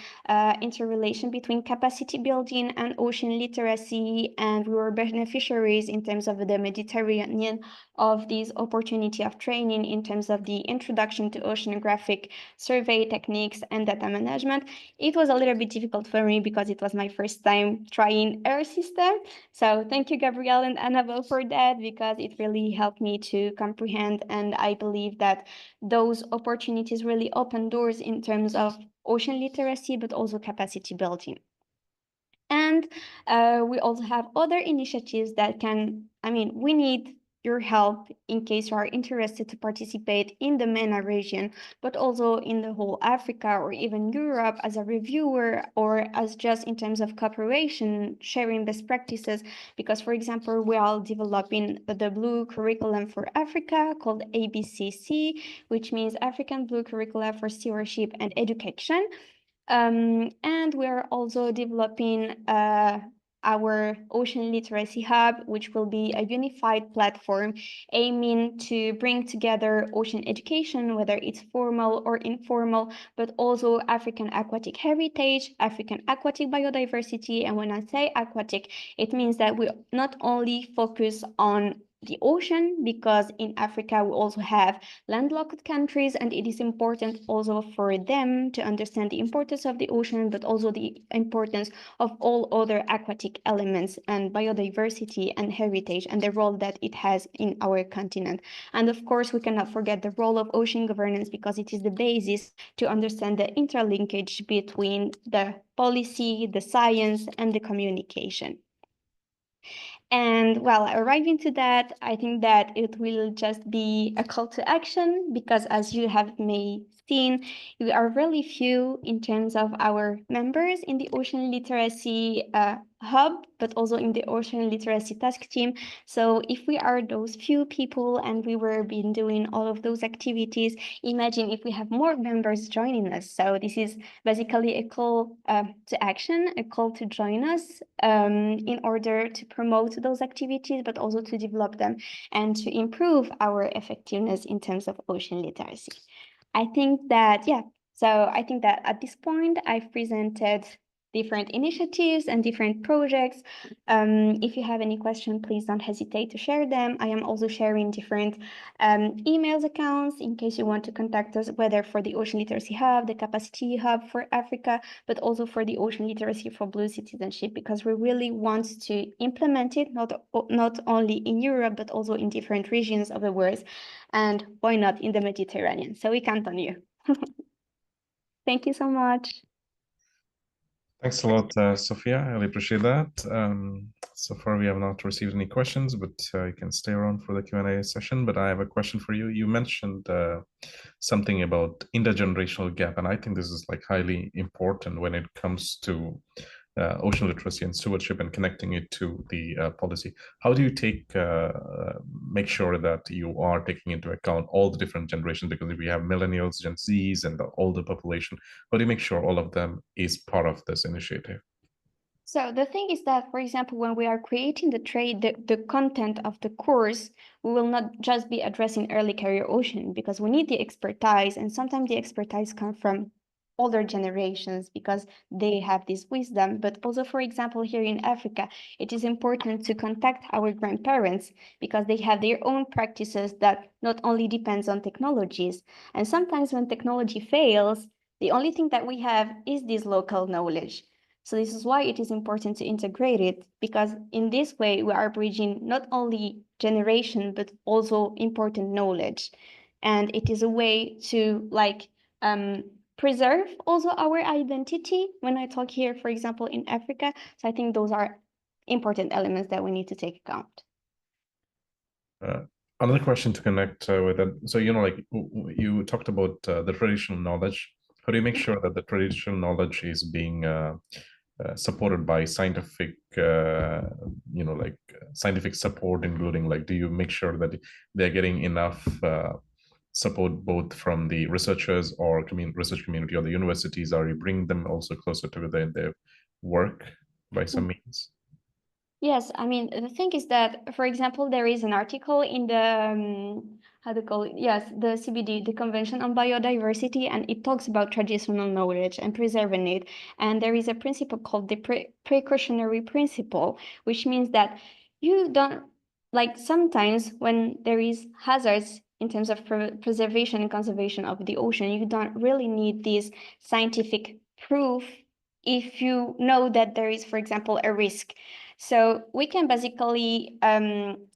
interrelation between capacity building and ocean literacy, and we were beneficiaries in terms of the Mediterranean of this opportunity of training in terms of the introduction to oceanographic survey techniques and data management. It was a little bit difficult for me because it was my first time trying air system. So thank you, Gabrielle and Annabelle, for that, because it really helped me to comprehend. And I believe that those opportunities really open doors in terms of ocean literacy, but also capacity building. And we also have other initiatives that we need your help in case you are interested to participate in the MENA region, but also in the whole Africa or even Europe as a reviewer, or as just in terms of cooperation, sharing best practices. Because, for example, we are developing the Blue Curriculum for Africa called ABCC, which means African Blue Curricula for Stewardship and Education. And we are also developing our Ocean Literacy Hub, which will be a unified platform aiming to bring together ocean education, whether it's formal or informal, but also African aquatic heritage, African aquatic biodiversity. And when I say aquatic, it means that we not only focus on the ocean, because in Africa we also have landlocked countries, and it is important also for them to understand the importance of the ocean, but also the importance of all other aquatic elements and biodiversity and heritage, and the role that it has in our continent. And of course, we cannot forget the role of ocean governance, because it is the basis to understand the interlinkage between the policy, the science, and the communication. And while arriving to that, I think that it will just be a call to action, because as you have may seen, we are really few in terms of our members in the Ocean Literacy Hub, but also in the Ocean Literacy Task Team. So if we are those few people and we were been doing all of those activities, imagine if we have more members joining us. So this is basically a call to action, a call to join us in order to promote those activities, but also to develop them and to improve our effectiveness in terms of ocean literacy. I think that at this point, I've presented different initiatives and different projects. If you have any questions, please don't hesitate to share them. I am also sharing different emails accounts in case you want to contact us, whether for the Ocean Literacy Hub, the Capacity Hub for Africa, but also for the Ocean Literacy for Blue Citizenship, because we really want to implement it not only in Europe, but also in different regions of the world, and why not in the Mediterranean? So we count on you. Thank you so much. Thanks a lot, Sophia. I really appreciate that. So far, we have not received any questions, but you can stay around for the Q&A session. But I have a question for you. You mentioned something about intergenerational gap, and I think this is like highly important when it comes to ocean literacy and stewardship and connecting it to the policy. How do you make sure that you are taking into account all the different generations? Because if we have millennials, Gen Zs, and the older population, how do you make sure all of them is part of this initiative? So the thing is that, for example, when we are creating the content of the course, we will not just be addressing early career ocean because we need the expertise, and sometimes the expertise comes from older generations because they have this wisdom. But also, for example, here in Africa, it is important to contact our grandparents because they have their own practices that not only depends on technologies. And sometimes when technology fails, the only thing that we have is this local knowledge. So this is why it is important to integrate it, because in this way we are bridging not only generation but also important knowledge, and it is a way to preserve also our identity. When I talk here, for example, in Africa, so I think those are important elements that we need to take account. Another question to connect with that. So, like you talked about the traditional knowledge. How do you make sure that the traditional knowledge is being supported by scientific, scientific support, including do you make sure that they're getting enough support both from the researchers or research community or the universities, or you bring them also closer together in their work by some means? Yes, I mean, the thing is that, for example, there is an article in the, how to call it? Yes, the CBD, the Convention on Biodiversity, and it talks about traditional knowledge and preserving it. And there is a principle called the precautionary principle, which means that you don't, sometimes when there is hazards in terms of preservation and conservation of the ocean, you don't really need this scientific proof if you know that there is, for example, a risk. So we can basically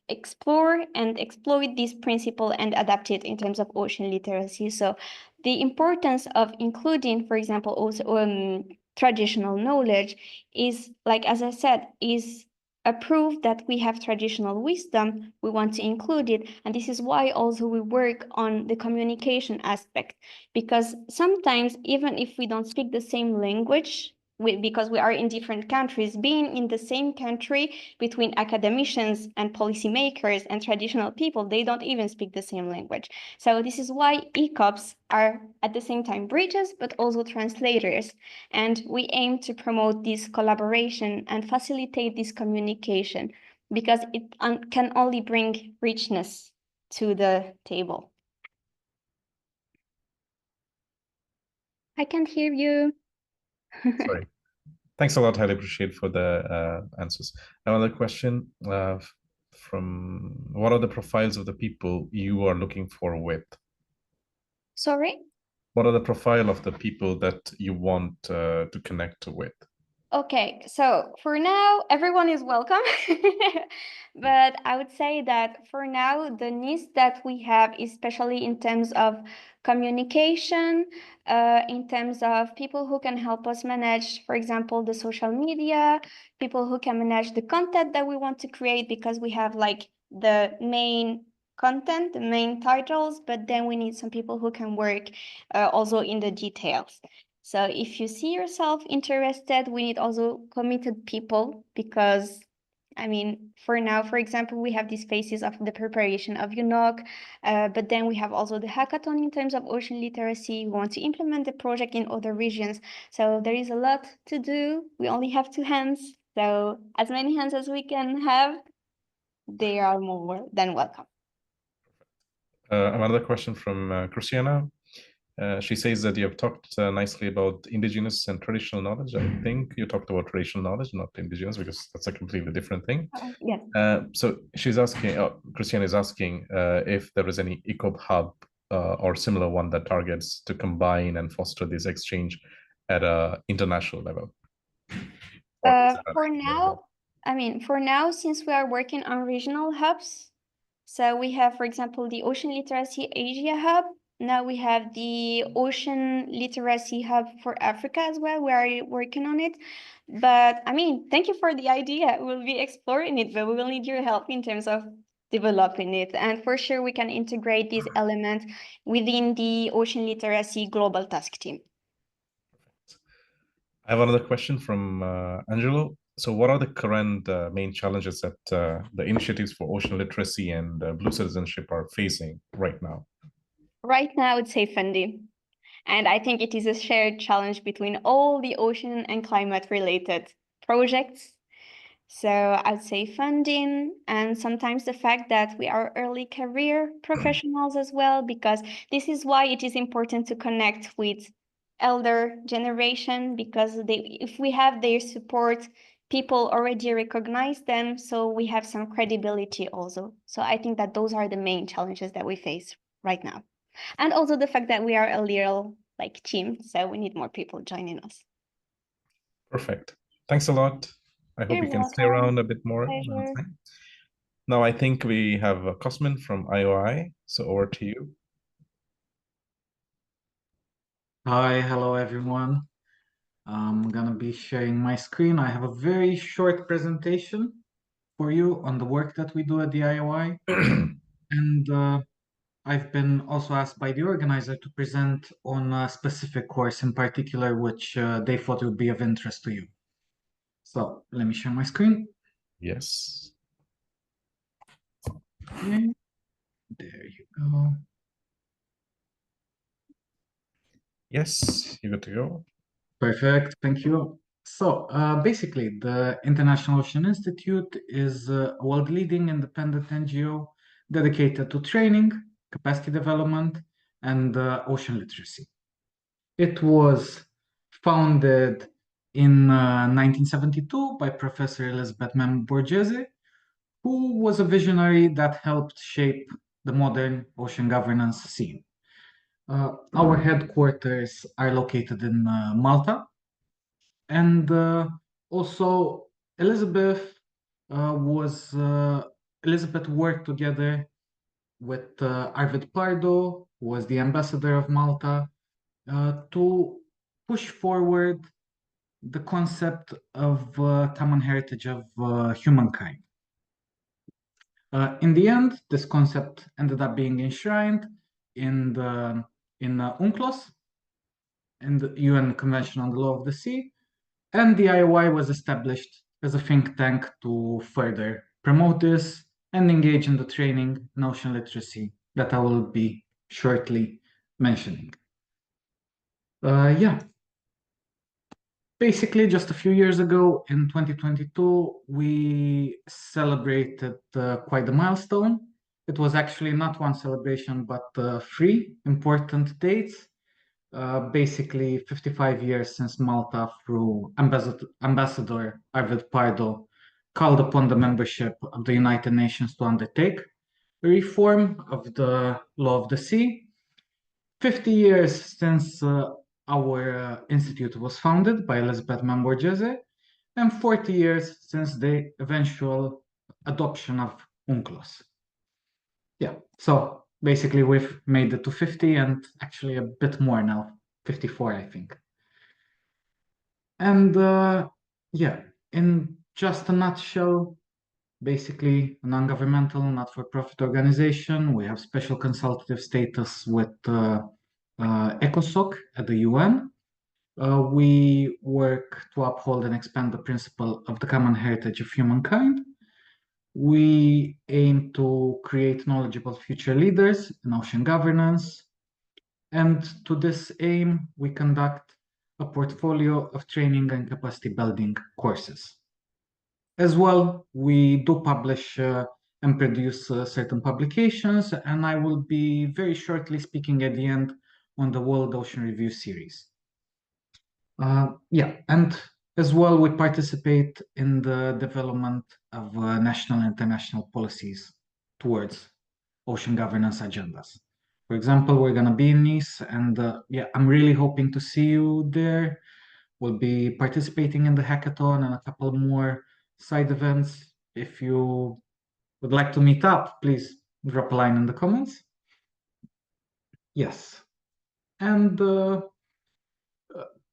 explore and exploit this principle and adapt it in terms of ocean literacy. So the importance of including, for example, also traditional knowledge is, as I said, is a proof that we have traditional wisdom. We want to include it. And this is why also we work on the communication aspect, because sometimes even if we don't speak the same language, because we are in different countries, being in the same country between academicians and policymakers and traditional people, they don't even speak the same language. So this is why ECOPs are at the same time bridges, but also translators. And we aim to promote this collaboration and facilitate this communication because it can only bring richness to the table. I can't hear you. Sorry. Thanks a lot. Highly appreciate for the answers. Another question from what are the profiles of the people you are looking for with? Sorry? What are the profile of the people that you want to connect with? Okay, so for now, everyone is welcome. But I would say that for now, the needs that we have, especially in terms of communication, in terms of people who can help us manage, for example, the social media, people who can manage the content that we want to create, because we have the main content, the main titles, but then we need some people who can work also in the details. So if you see yourself interested, we need also committed people because, I mean, for now, for example, we have these phases of the preparation of UNOC, but then we have also the hackathon in terms of ocean literacy. We want to implement the project in other regions. So there is a lot to do. We only have 2 hands. So as many hands as we can have, they are more than welcome. Another question from Christiana. She says that you have talked nicely about indigenous and traditional knowledge. I think you talked about traditional knowledge, not indigenous, because that's a completely different thing. Yes. So she's asking, Christiana is asking if there is any ECOP hub or similar one that targets to combine and foster this exchange at an international level. For now, since we are working on regional hubs, so we have, for example, the Ocean Literacy Asia Hub. Now we have the Ocean Literacy Hub for Africa as well. We are working on it. But I mean, thank you for the idea. We'll be exploring it, but we will need your help in terms of developing it. And for sure, we can integrate these elements within the Ocean Literacy Global Task Team. I have another question from Angelo. So what are the current main challenges that the initiatives for ocean literacy and blue citizenship are facing right now? Right now, I would say funding. And I think it is a shared challenge between all the ocean and climate related projects. So I'd say funding, and sometimes the fact that we are early career professionals as well, because this is why it is important to connect with elder generation, because if we have their support, people already recognize them, so we have some credibility also. So I think that those are the main challenges that we face right now. And also the fact that we are a little team, so we need more people joining us. Perfect. Thanks a lot. I hope You're you can stay welcome. around a bit more. Pleasure. Now I think we have Cosmin from IOI, so over to you. Hi, hello everyone. I'm gonna be sharing my screen. I have a very short presentation for you on the work that we do at the IOI. And I've been also asked by the organizer to present on a specific course in particular, which they thought would be of interest to you. So let me share my screen. Yes. Okay. There you go. Yes, you good to go. Perfect, thank you. So basically, the International Ocean Institute is a world-leading independent NGO dedicated to training, capacity development, and ocean literacy. It was founded in 1972 by Professor Elizabeth Borghese, who was a visionary that helped shape the modern ocean governance scene. Our headquarters are located in Malta, and also Elizabeth Elizabeth worked together with Arvid Pardo, who was the ambassador of Malta, to push forward the concept of common heritage of humankind. In the end, this concept ended up being enshrined in UNCLOS, in the UN Convention on the Law of the Sea, and the IOI was established as a think tank to further promote this and engage in the training in ocean literacy that I will be shortly mentioning. Yeah. Basically, just a few years ago, in 2022, we celebrated quite a milestone. It was actually not one celebration, but three important dates. Basically 55 years since Malta, through Ambassador Arvid Pardo, called upon the membership of the United Nations to undertake a reform of the law of the sea. 50 years since our institute was founded by Elizabeth Borghese, and 40 years since the eventual adoption of UNCLOS. Yeah, so basically we've made it to 50 and actually a bit more now, 54, I think. And yeah, in just a nutshell, basically a non-governmental, not-for-profit organization. We have special consultative status with ECOSOC at the UN. We work to uphold and expand the principle of the common heritage of humankind. We aim to create knowledgeable future leaders in ocean governance. And to this aim, we conduct a portfolio of training and capacity building courses. As well, we do publish and produce certain publications, and I will be very shortly speaking at the end on the World Ocean Review series. Yeah, and as well, we participate in the development of national and international policies towards ocean governance agendas. For example, we're going to be in Nice, and yeah, I'm really hoping to see you there. We'll be participating in the hackathon and a couple more side events. If you would like to meet up, please drop a line in the comments. Yes. And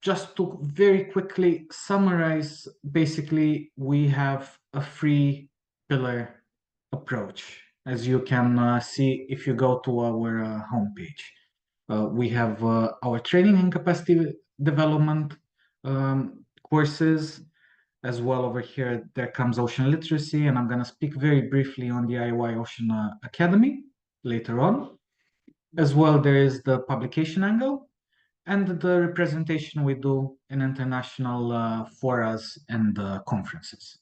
just to very quickly summarize, basically, we have a three-pillar approach, as you can see if you go to our homepage. We have our training and capacity development courses. As well, over here, there comes ocean literacy, and I'm going to speak very briefly on the IOI Ocean Academy later on. As well, there is the publication angle, and the representation we do in international forums and conferences.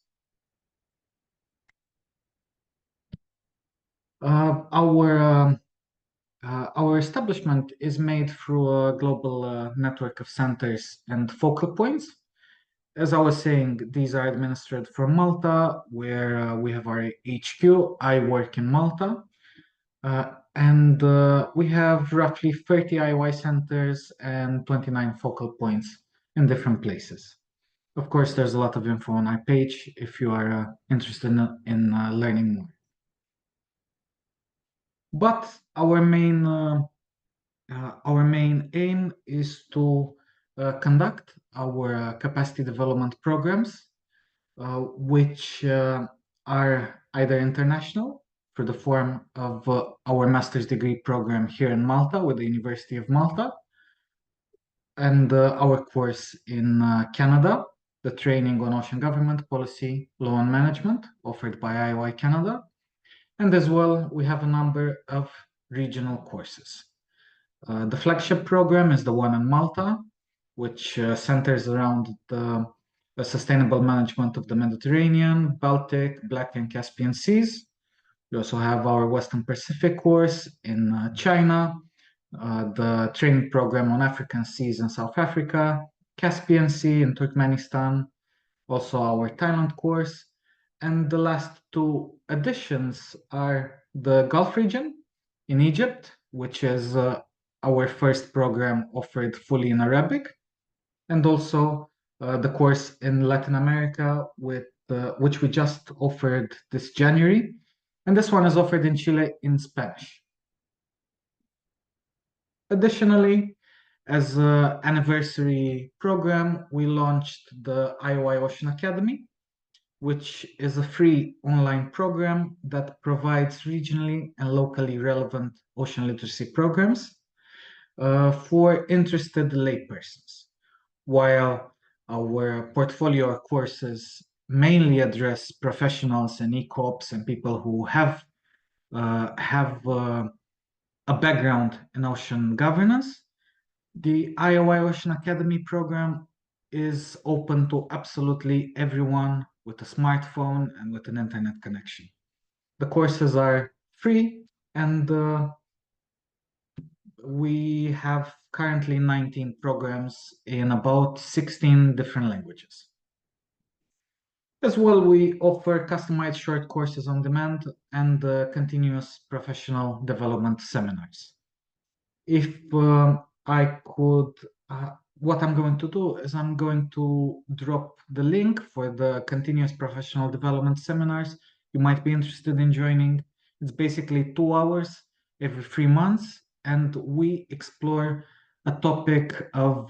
Our establishment is made through a global network of centers and focal points. As I was saying, these are administered from Malta, where we have our HQ. I work in Malta. And we have roughly 30 IOI centers and 29 focal points in different places. Of course, there's a lot of info on our page if you are interested in learning more. But our main aim is to conduct our capacity development programs, which are either international for the form of our master's degree program here in Malta with the University of Malta, and our course in Canada, the training on ocean government policy, law and management offered by IOI Canada. And as well, we have a number of regional courses. The flagship program is the one in Malta, which centers around the sustainable management of the Mediterranean, Baltic, Black and Caspian Seas. We also have our Western Pacific course in China, the training program on African seas in South Africa, Caspian Sea in Turkmenistan, also our Thailand course. And the last two additions are the Gulf region in Egypt, which is our first program offered fully in Arabic, and also the course in Latin America, which we just offered this January. And this one is offered in Chile in Spanish. Additionally, as an anniversary program, we launched the IOI Ocean Academy, which is a free online program that provides regionally and locally relevant ocean literacy programs for interested laypersons. While our portfolio of courses mainly address professionals and ECOPs and people who have a background in ocean governance, the IOI Ocean Academy program is open to absolutely everyone with a smartphone and with an internet connection. The courses are free, and we have currently 19 programs in about 16 different languages. As well, we offer customized short courses on demand and continuous professional development seminars. If I could, what I'm going to do is I'm going to drop the link for the continuous professional development seminars you might be interested in joining. It's basically 2 hours every 3 months, and we explore a topic of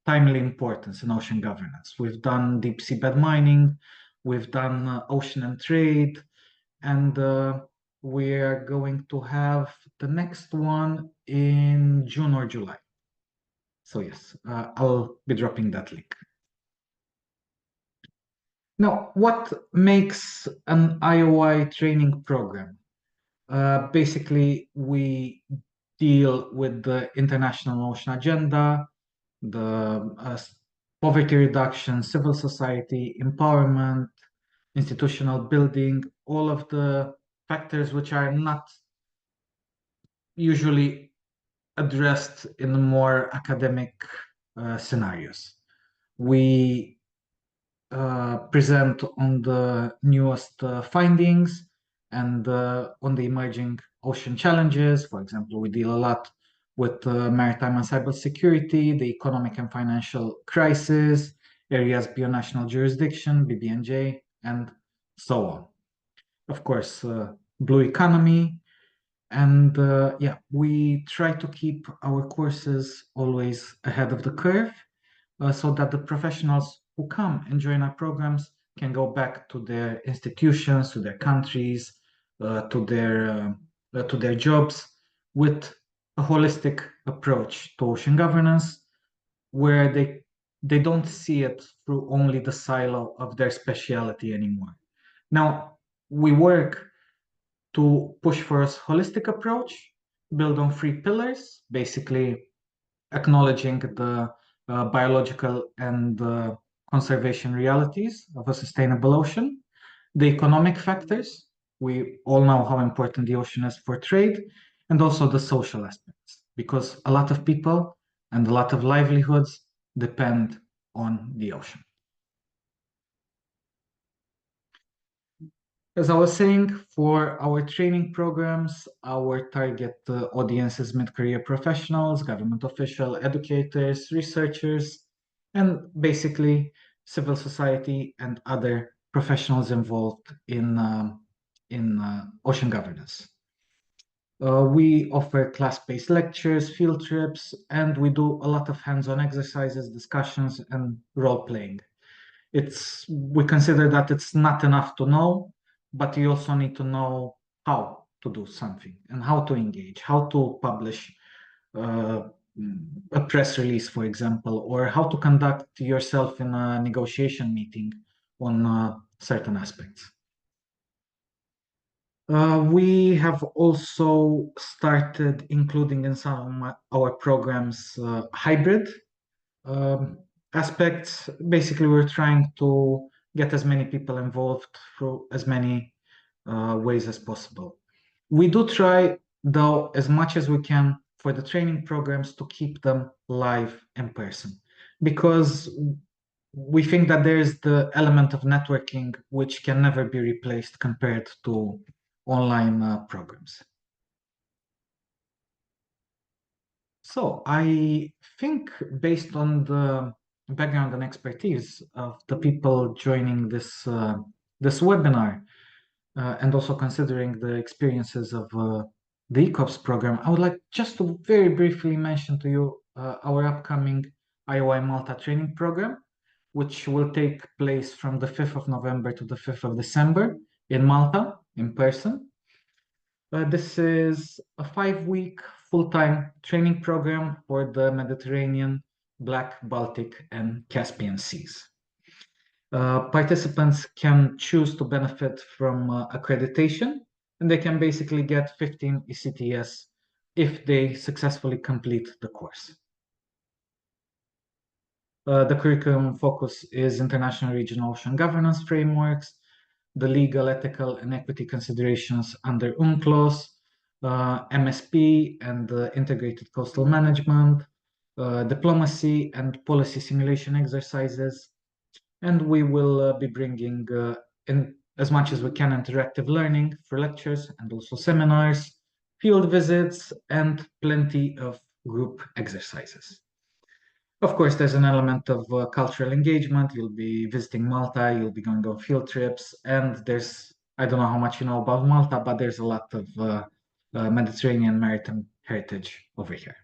timely importance in ocean governance. We've done deep seabed mining, we've done ocean and trade, and we are going to have the next one in June or July. So yes, I'll be dropping that link. Now, what makes an IOI training program? Basically, we deal with the International Ocean Agenda, the poverty reduction, civil society, empowerment, institutional building, all of the factors which are not usually addressed in more academic scenarios. We present on the newest findings and on the emerging ocean challenges. For example, we deal a lot with maritime and cybersecurity, the economic and financial crisis, areas beyond national jurisdiction, BBNJ, and so on. Of course, blue economy. And yeah, we try to keep our courses always ahead of the curve so that the professionals who come and join our programs can go back to their institutions, to their countries, to their jobs with a holistic approach to ocean governance, where they don't see it through only the silo of their specialty anymore. Now, we work to push for a holistic approach, build on 3 pillars, basically acknowledging the biological and conservation realities of a sustainable ocean, the economic factors. We all know how important the ocean is for trade, and also the social aspects, because a lot of people and a lot of livelihoods depend on the ocean. As I was saying, for our training programs, our target audience is mid-career professionals, government officials, educators, researchers, and basically civil society and other professionals involved in ocean governance. We offer class-based lectures, field trips, and we do a lot of hands-on exercises, discussions, and role-playing. We consider that it's not enough to know, but you also need to know how to do something and how to engage, how to publish a press release, for example, or how to conduct yourself in a negotiation meeting on certain aspects. We have also started including in some of our programs hybrid aspects. Basically, we're trying to get as many people involved through as many ways as possible. We do try, though, as much as we can for the training programs to keep them live in person, because we think that there is the element of networking which can never be replaced compared to online programs. So I think, based on the background and expertise of the people joining this this webinar, and also considering the experiences of the ECOPs program, I would like just to very briefly mention to you our upcoming IOI Malta training program, which will take place from the 5th of November to the 5th of December in Malta, in person. This is a 5-week full-time training program for the Mediterranean, Black, Baltic, and Caspian Seas. Participants can choose to benefit from accreditation, and they can basically get 15 ECTS if they successfully complete the course. The curriculum focus is international regional ocean governance frameworks, the legal, ethical, and equity considerations under UNCLOS, MSP and integrated coastal management, diplomacy and policy simulation exercises, and we will be bringing in as much as we can interactive learning for lectures and also seminars, field visits, and plenty of group exercises. Of course, there's an element of cultural engagement. You'll be visiting Malta, you'll be going on field trips, and I don't know how much you know about Malta, but there's a lot of Mediterranean maritime heritage over here.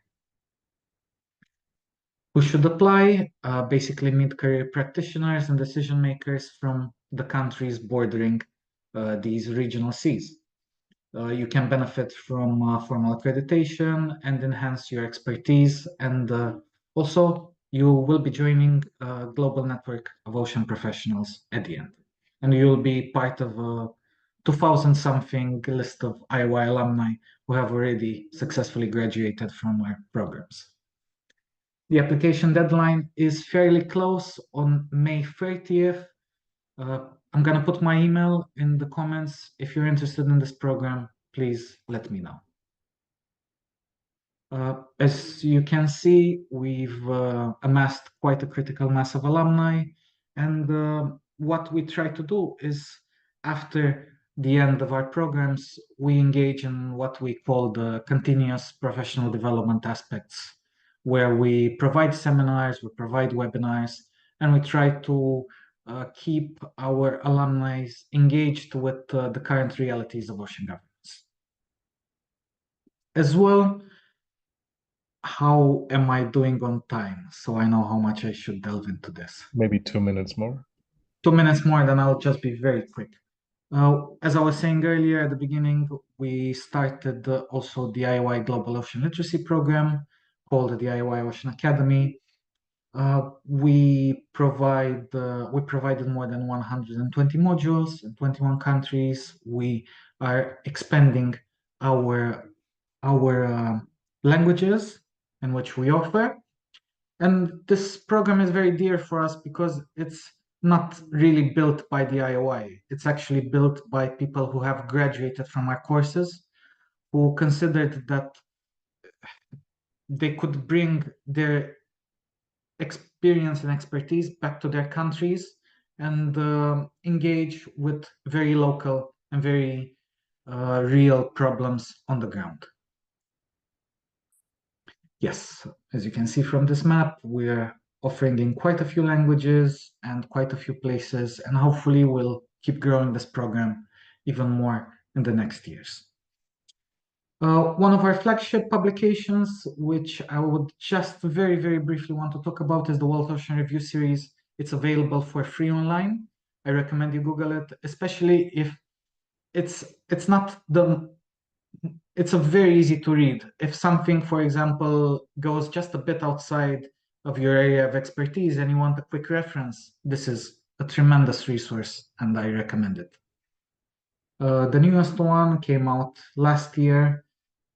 Who should apply? Basically mid-career practitioners and decision makers from the countries bordering these regional seas. You can benefit from formal accreditation and enhance your expertise, and also you will be joining a global network of ocean professionals at the end, and you'll be part of a 2,000-something list of IOI alumni who have already successfully graduated from our programs. The application deadline is fairly close, on May 30th. I'm going to put my email in the comments. If you're interested in this program, please let me know. As you can see, we've amassed quite a critical mass of alumni, and what we try to do is, after the end of our programs, we engage in what we call the continuous professional development aspects, where we provide seminars, we provide webinars, and we try to keep our alumni engaged with the current realities of ocean governance. As well, how am I doing on time? So I know how much I should delve into this. Maybe 2 minutes more. 2 minutes more, then I'll just be very quick. As I was saying earlier at the beginning, we started also the IOI Global Ocean Literacy Program called the IOI Ocean Academy. We provided more than 120 modules in 21 countries. We are expanding our languages in which we offer. And this program is very dear for us because it's not really built by the IOI. It's actually built by people who have graduated from our courses, who considered that they could bring their experience and expertise back to their countries and engage with very local and very real problems on the ground. Yes, as you can see from this map, we're offering in quite a few languages and quite a few places, and hopefully we'll keep growing this program even more in the next years. One of our flagship publications, which I would just very, very briefly want to talk about, is the World Ocean Review series. It's available for free online. I recommend you Google it, especially if it's not the it's a very easy to read. If something, for example, goes just a bit outside of your area of expertise and you want a quick reference, this is a tremendous resource and I recommend it. The newest one came out last year,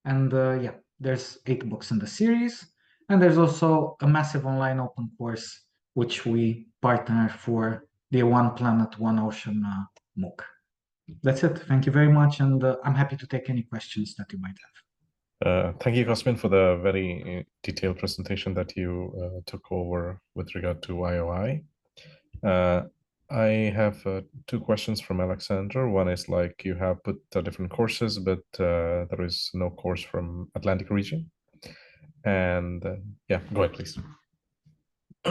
and yeah, there's 8 books in the series, and there's also a massive online open course which we partner for the One Planet, One Ocean MOOC. That's it. Thank you very much, and I'm happy to take any questions that you might have. Thank you, Cosmin, for the very detailed presentation that you took over with regard to IOI. I have 2 questions from Alexander. One is like you have put different courses, but there is no course from Atlantic region. And yeah, go ahead, please.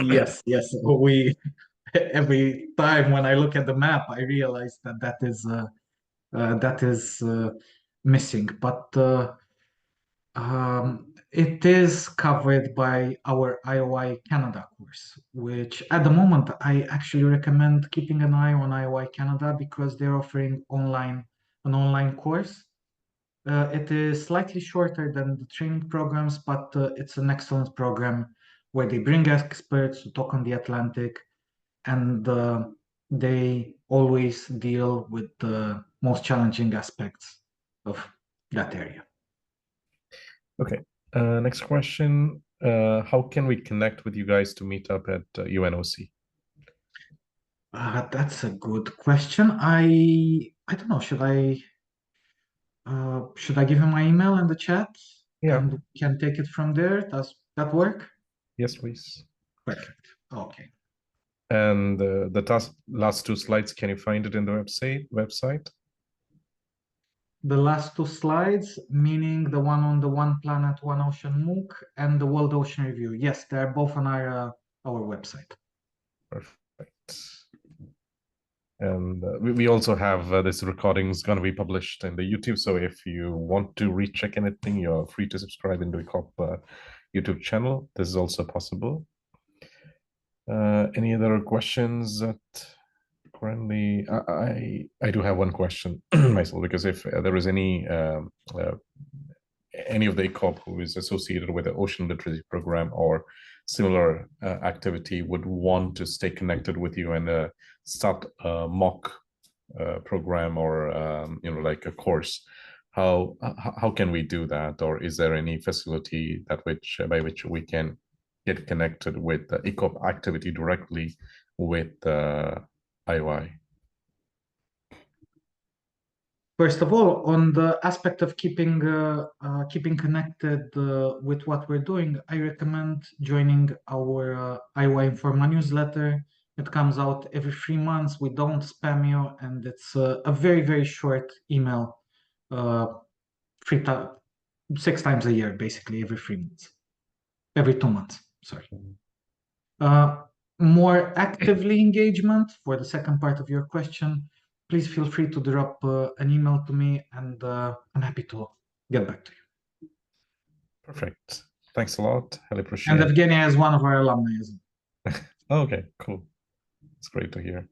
Yes, we every time when I look at the map, I realize that that is missing, but it is covered by our IOI Canada course, which at the moment I actually recommend keeping an eye on IOI Canada because they're offering an online course. It is slightly shorter than the training programs, but it's an excellent program where they bring experts to talk on the Atlantic, and they always deal with the most challenging aspects of that area. Okay, next question. How can we connect with you guys to meet up at UNOC? That's a good question. I don't know. Should I give him my email in the chat? Yeah. And we can take it from there. Does that work? Yes, please. Perfect. Okay. And the last 2 slides, can you find it in the website? The last 2 slides, meaning the one on the One Planet, One Ocean MOOC and the World Ocean Review. Yes, they're both on our website. Perfect. And we also have this recording is going to be published in the YouTube. So if you want to recheck anything, you're free to subscribe into the ECOP YouTube channel. This is also possible. Any other questions that currently I do have one question myself, because if there is any of the ECOP who is associated with the ocean literacy program or similar activity would want to stay connected with you and start a mock program or like a course, how can we do that? Or is there any facility by which we can get connected with the ECOP activity directly with IOI? First of all, on the aspect of keeping connected with what we're doing, I recommend joining our IOI Informa newsletter. It comes out every 3 months. We don't spam you, and it's a very, very short email, 6 times a year, basically every 3 months, every 2 months. Sorry. More actively engagement for the second part of your question, please feel free to drop an email to me, and I'm happy to get back to you. Perfect. Thanks a lot. I appreciate it. And Evgenia is one of our alumni. Okay, cool. It's great to hear.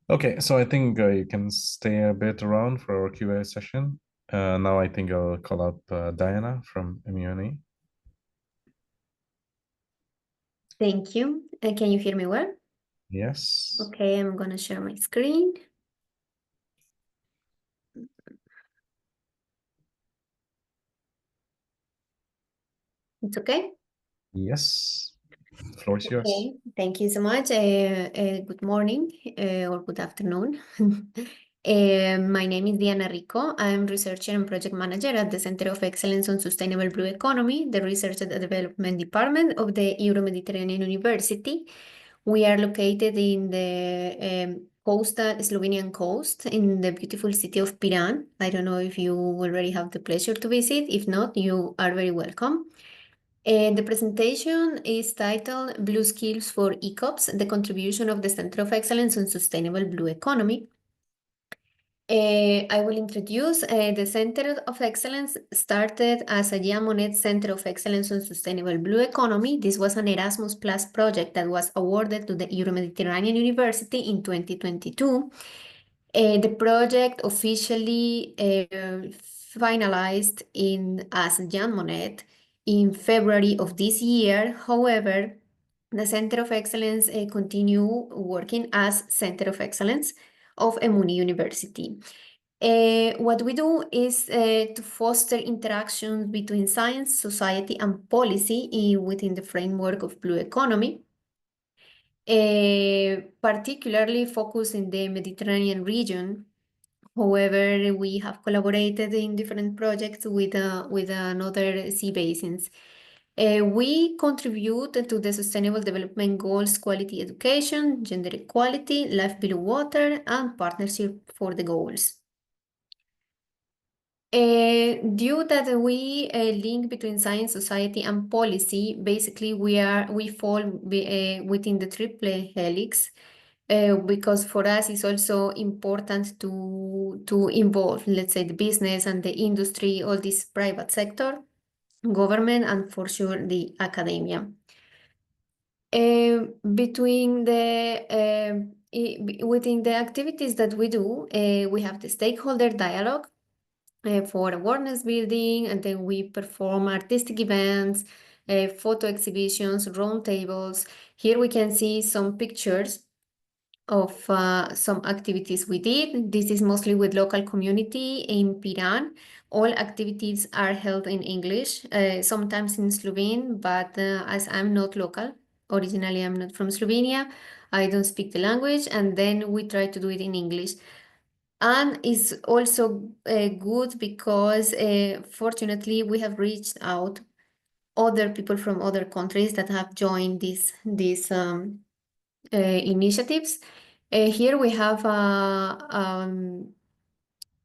Okay, so I think you can stay a bit around for our Q&A session. Now I think I'll call up Diana from MUNE. Thank you. Can you hear me well? Yes. Okay, I'm going to share my screen. It's okay? Yes, the floor is yours. Okay, thank you so much. Good morning or good afternoon. My name is Diana Rico. I'm researcher and project manager at the Center of Excellence on Sustainable Blue Economy, the Research and Development Department of the Euro-Mediterranean University. We are located in the coastal Slovenian coast in the beautiful city of Piran. I don't know if you already have the pleasure to visit. If not, you are very welcome. The presentation is titled Blue Skills for ECOPs, the contribution of the Center of Excellence on Sustainable Blue Economy. I will introduce the Center of Excellence started as a Jean Monnet Center of Excellence on Sustainable Blue Economy. This was an Erasmus Plus project that was awarded to the Euro-Mediterranean University in 2022. The project officially finalized as Jean Monnet in February of this year. However, the Center of Excellence continue working as Center of Excellence of Emuni University. What we do is to foster interactions between science, society, and policy within the framework of Blue Economy. Particularly focused in the Mediterranean region. However, we have collaborated in different projects with other sea basins. We contribute to the Sustainable Development Goals, quality education, gender equality, life below water, and partnership for the goals. Due that we link between science, society, and policy, basically we fall within the triple helix. Because for us it's also important to involve, let's say, the business and the industry, all this private sector, government, and for sure the academia. Within the activities that we do, we have the stakeholder dialogue for awareness building, and then we perform artistic events, photo exhibitions, roundtables. Here we can see some pictures of some activities we did. This is mostly with local community in Piran. All activities are held in English, sometimes in Slovene, but as I'm not local, originally I'm not from Slovenia, I don't speak the language, and then we try to do it in English. And it's also good because fortunately we have reached out other people from other countries that have joined these initiatives. Here we have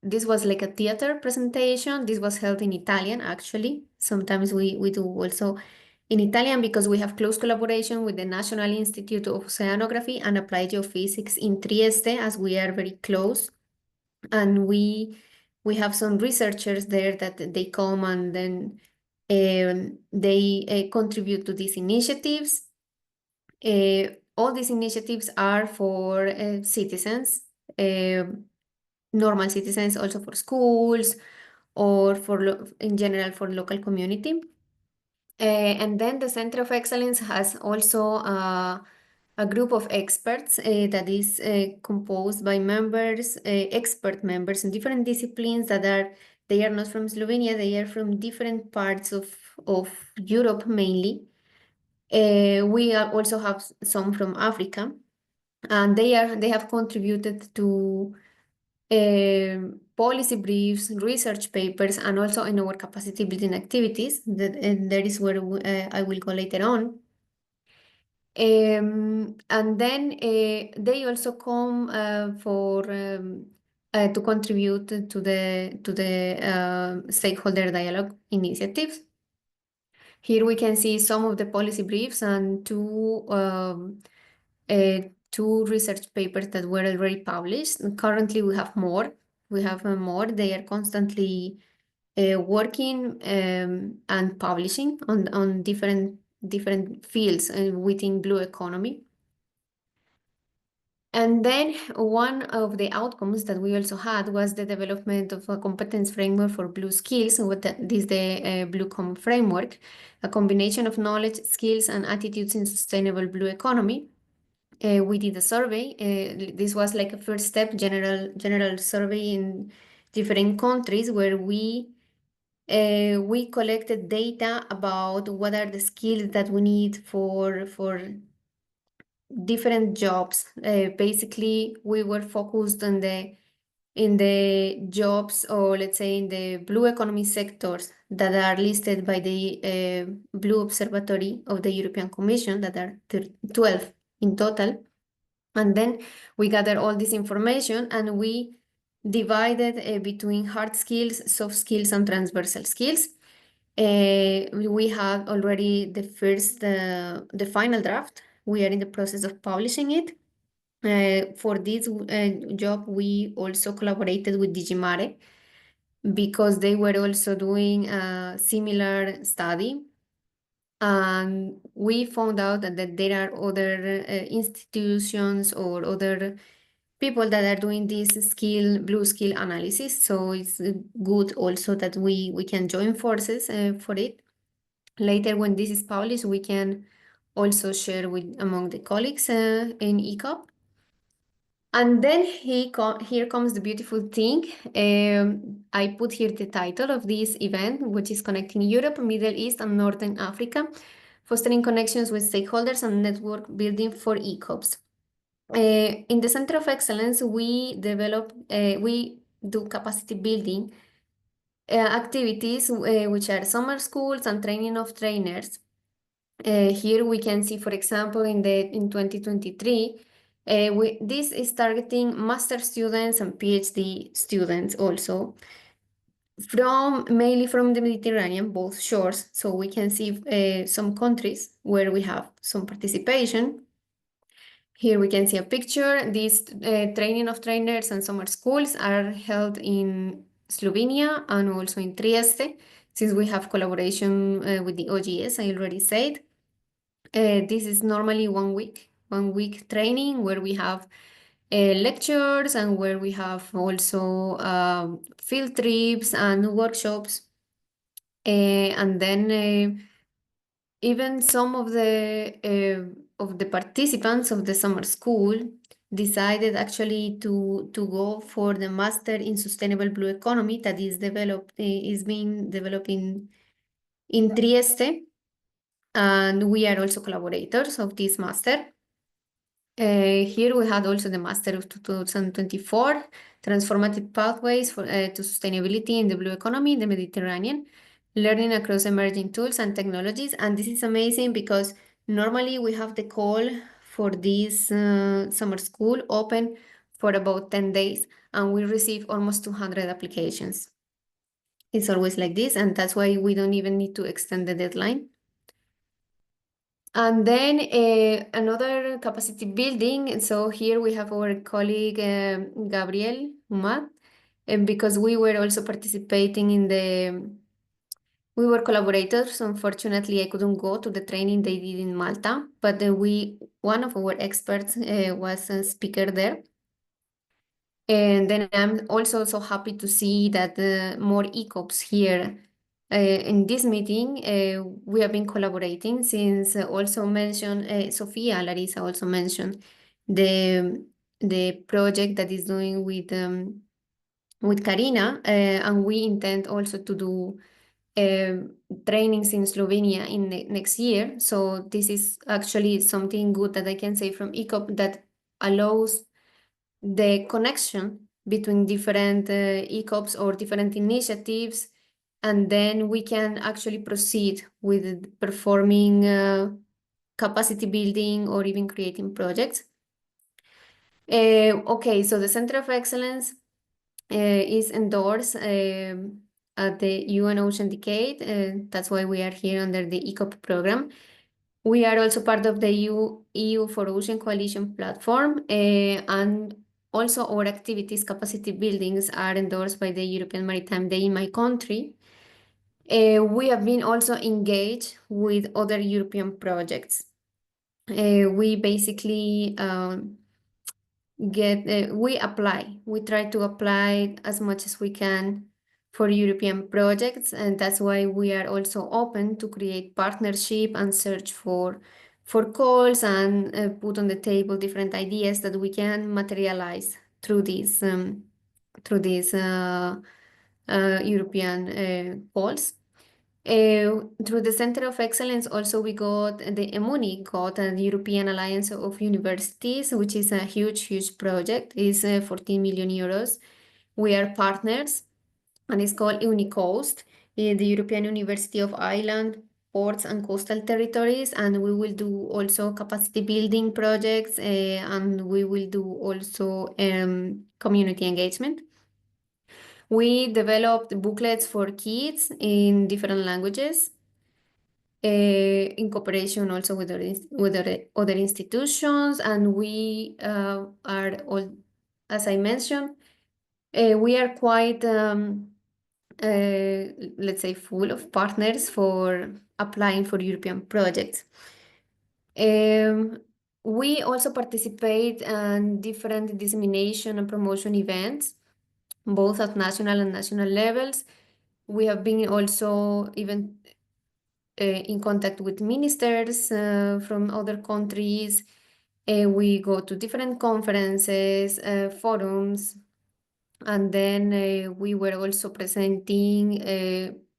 this was like a theater presentation. This was held in Italian, actually. Sometimes we do also in Italian because we have close collaboration with the National Institute of Oceanography and Applied Geophysics in Trieste, as we are very close. And we have some researchers there that they come and then they contribute to these initiatives. All these initiatives are for citizens, normal citizens, also for schools, or in general for local community. And then the Center of Excellence has also a group of experts that is composed by members, expert members in different disciplines they are not from Slovenia, they are from different parts of Europe mainly. We also have some from Africa, and they have contributed to policy briefs, research papers, and also in our capacity building activities. That is where I will go later on. And then they also come to contribute to the stakeholder dialogue initiatives. Here we can see some of the policy briefs and two research papers that were already published. And currently we have more. We have more. They are constantly working and publishing on different fields within Blue Economy. And then one of the outcomes that we also had was the development of a competence framework for blue skills. This is the Blue framework, a combination of knowledge, skills, and attitudes in sustainable blue economy. We did a survey. This was like a first step, general survey in different countries where we We collected data about what are the skills that we need for different jobs. Basically, we were focused on in the jobs, or let's say in the blue economy sectors that are listed by the Blue Observatory of the European Commission, that are 12 in total. And then we gather all this information and we divided between hard skills, soft skills, and transversal skills. We have already the final draft. We are in the process of publishing it. For this job, we also collaborated with Digimare because they were also doing a similar study. And we found out that there are other institutions or other people that are doing this blue skill analysis. So it's good also that we can join forces for it. Later, when this is published, we can also share among the colleagues in ECOP. And then here comes the beautiful thing. I put here the title of this event, which is Connecting Europe, Middle East, and Northern Africa, Fostering Connections with Stakeholders and Network Building for ECOPs. In the Center of Excellence, we do capacity building activities, which are summer schools and training of trainers. Here we can see, for example, in 2023, this is targeting master students and PhD students also, mainly from the Mediterranean, both shores. So we can see some countries where we have some participation. Here we can see a picture. These training of trainers and summer schools are held in Slovenia and also in Trieste, since we have collaboration with the OGS, I already said. This is normally 1 week training where we have lectures and where we have also field trips and workshops. And then even some of the participants of the summer school decided actually to go for the master in sustainable blue economy that is being developed in Trieste. And we are also collaborators of this master. Here we had also the master of 2024, Transformative Pathways to Sustainability in the Blue Economy in the Mediterranean, Learning Across Emerging Tools and Technologies. And this is amazing because normally we have the call for this summer school open for about 10 days, and we receive almost 200 applications. It's always like this, and that's why we don't even need to extend the deadline. And then another capacity building. So here we have our colleague Gabriel Humat, because we were also participating we were collaborators. Unfortunately, I couldn't go to the training they did in Malta, but one of our experts was a speaker there. And then I'm also so happy to see that more ECOPs here. In this meeting, we have been collaborating since also mentioned, Sofia Larissa also mentioned the project that is doing with Karina, and we intend also to do trainings in Slovenia in next year. So this is actually something good that I can say from ECOP that allows the connection between different ECOPs or different initiatives, and then we can actually proceed with performing capacity building or even creating projects. Okay, so the Center of Excellence is endorsed at the UN Ocean Decade. That's why we are here under the ECOP program. We are also part of the EU for Ocean Coalition platform, and also our activities, capacity buildings, are endorsed by the European Maritime Day in my country. We have been also engaged with other European projects. We basically we try to apply as much as we can for European projects, and that's why we are also open to create partnership and search for calls and put on the table different ideas that we can materialize through this European calls. Through the Center of Excellence, also we got the EMUNI got the European Alliance of Universities, which is a huge project. It's 14 million euros. We are partners, and it's called UniCoast, the European University of Ireland, Ports and Coastal Territories, and we will do also capacity building projects, and we will do also community engagement. We developed booklets for kids in different languages, in cooperation also with other institutions, and we are all, as I mentioned, we are quite, let's say, full of partners for applying for European projects. We also participate in different dissemination and promotion events, both at national and national levels. We have been also even in contact with ministers from other countries. We go to different conferences, forums, and then we were also presenting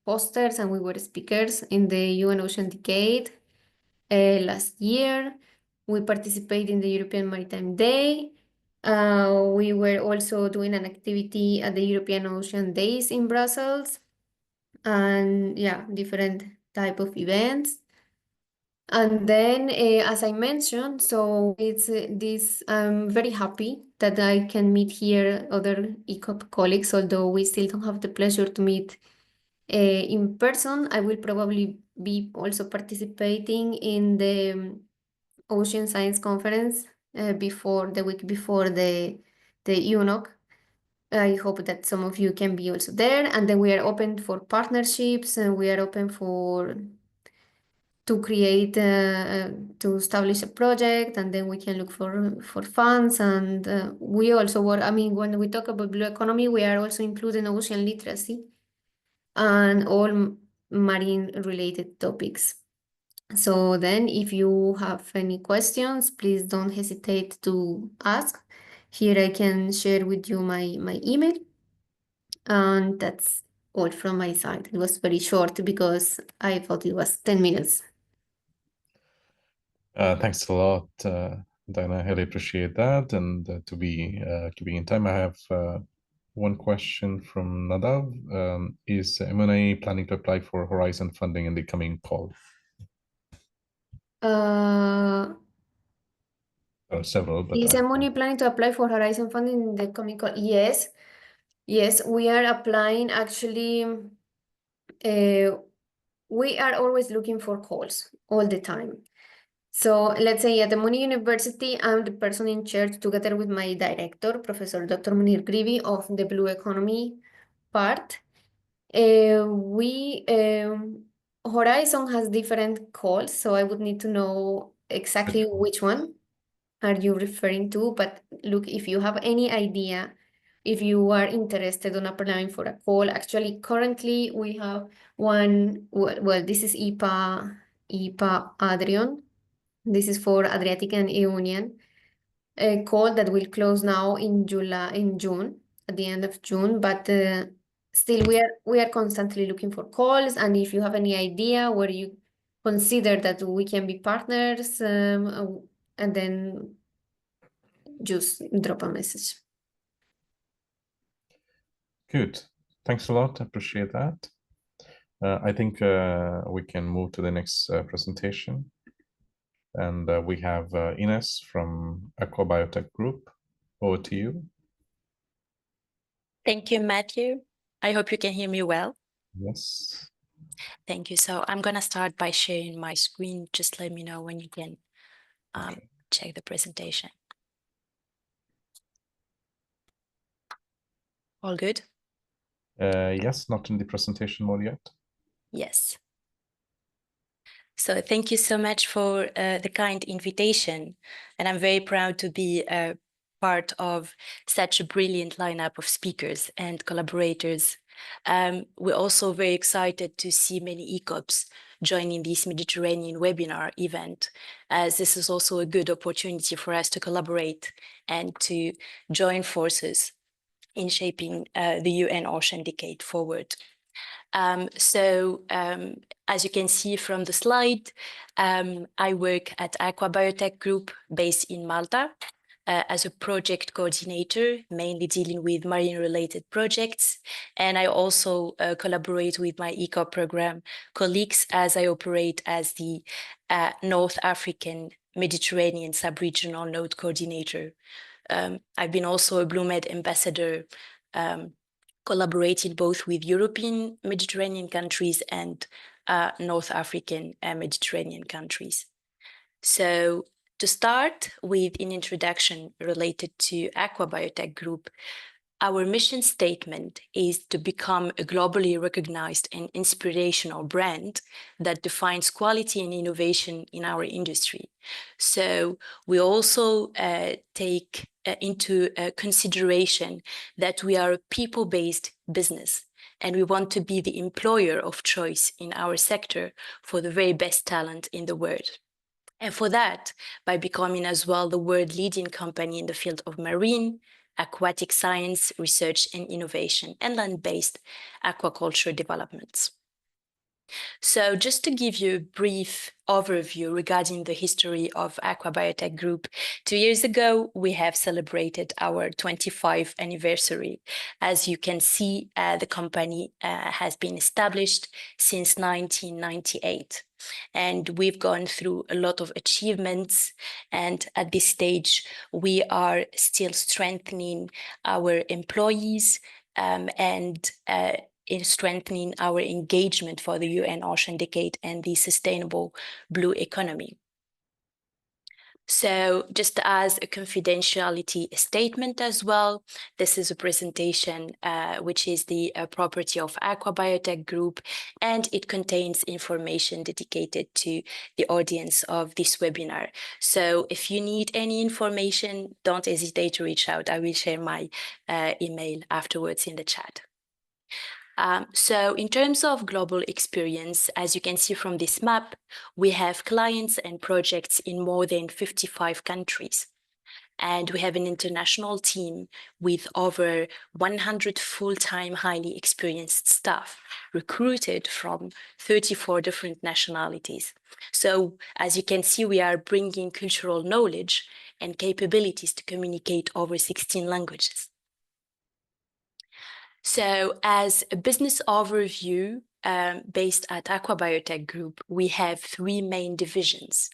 posters, and we were speakers in the UN Ocean Decade last year. We participated in the European Maritime Day. We were also doing an activity at the European Ocean Days in Brussels, and yeah, different type of events. And then, as I mentioned, so it's this, I'm very happy that I can meet here other ECOP colleagues, although we still don't have the pleasure to meet in person. I will probably be also participating in the Ocean Science Conference before the week before the UNOC. I hope that some of you can be also there, and then we are open for partnerships, and we are open for to create to establish a project, and then we can look for funds. And we also were, I mean, when we talk about blue economy, we are also including ocean literacy and all marine related topics. So then if you have any questions, please don't hesitate to ask. Here I can share with you my email. And that's all from my side. It was very short because I thought it was 10 minutes. Thanks a lot, Diana. I really appreciate that. And to be keeping in time, I have one question from Nadav. Is M&A planning to apply for Horizon funding in the coming call? Several, but is EMUNI planning to apply for Horizon funding in the coming call? Yes, we are applying. Actually, we are always looking for calls all the time. So let's say at the EMUNI University, I'm the person in charge, together with my director, Professor Dr. Munir Grivi, of the Blue Economy part. Horizon has different calls, so I would need to know exactly which one are you referring to. But look, if you have any idea, if you are interested in applying for a call, actually currently we have one, well, this is IPA Adrian. This is for Adriatic and Ionian, a call that will close now in June, at the end of June. But still, we are constantly looking for calls. And if you have any idea where you consider that we can be partners, and then just drop a message. Good. Thanks a lot. I appreciate that. I think we can move to the next presentation. And we have Ines from Aqua Biotech Group. Over to you. Thank you, Matthew. I hope you can hear me well. Yes. Thank you. So I'm going to start by sharing my screen. Just let me know when you can check the presentation. All good? Yes, not in the presentation mode yet. Yes. So thank you so much for the kind invitation. And I'm very proud to be a part of such a brilliant lineup of speakers and collaborators. We're also very excited to see many ECOPs joining this Mediterranean webinar event, as this is also a good opportunity for us to collaborate and to join forces in shaping the UN Ocean Decade forward. As you can see from the slide, I work at Aqua Biotech Group based in Malta as a project coordinator, mainly dealing with marine-related projects. And I also collaborate with my ECOP program colleagues as I operate as the North African Mediterranean sub-regional node coordinator. I've been also a BlueMed ambassador, collaborated both with European Mediterranean countries and North African Mediterranean countries. So to start with an introduction related to Aqua Biotech Group, our mission statement is to become a globally recognized and inspirational brand that defines quality and innovation in our industry. So we also take into consideration that we are a people-based business, and we want to be the employer of choice in our sector for the very best talent in the world. And for that, by becoming as well the world-leading company in the field of marine, aquatic science, research and innovation, and land-based aquaculture developments. So just to give you a brief overview regarding the history of Aqua Biotech Group, 2 years ago, we have celebrated our 25th anniversary. As you can see, the company has been established since 1998. And we've gone through a lot of achievements. And at this stage, we are still strengthening our employees and in strengthening our engagement for the UN Ocean Decade and the sustainable blue economy. So just as a confidentiality statement as well, this is a presentation which is the property of Aqua Biotech Group, and it contains information dedicated to the audience of this webinar. So if you need any information, don't hesitate to reach out. I will share my email afterwards in the chat. So in terms of global experience, as you can see from this map, we have clients and projects in more than 55 countries. And we have an international team with over 100 full-time, highly experienced staff recruited from 34 different nationalities. So as you can see, we are bringing cultural knowledge and capabilities to communicate over 16 languages. So as a business overview, based at Aqua Biotech Group, we have 3 main divisions.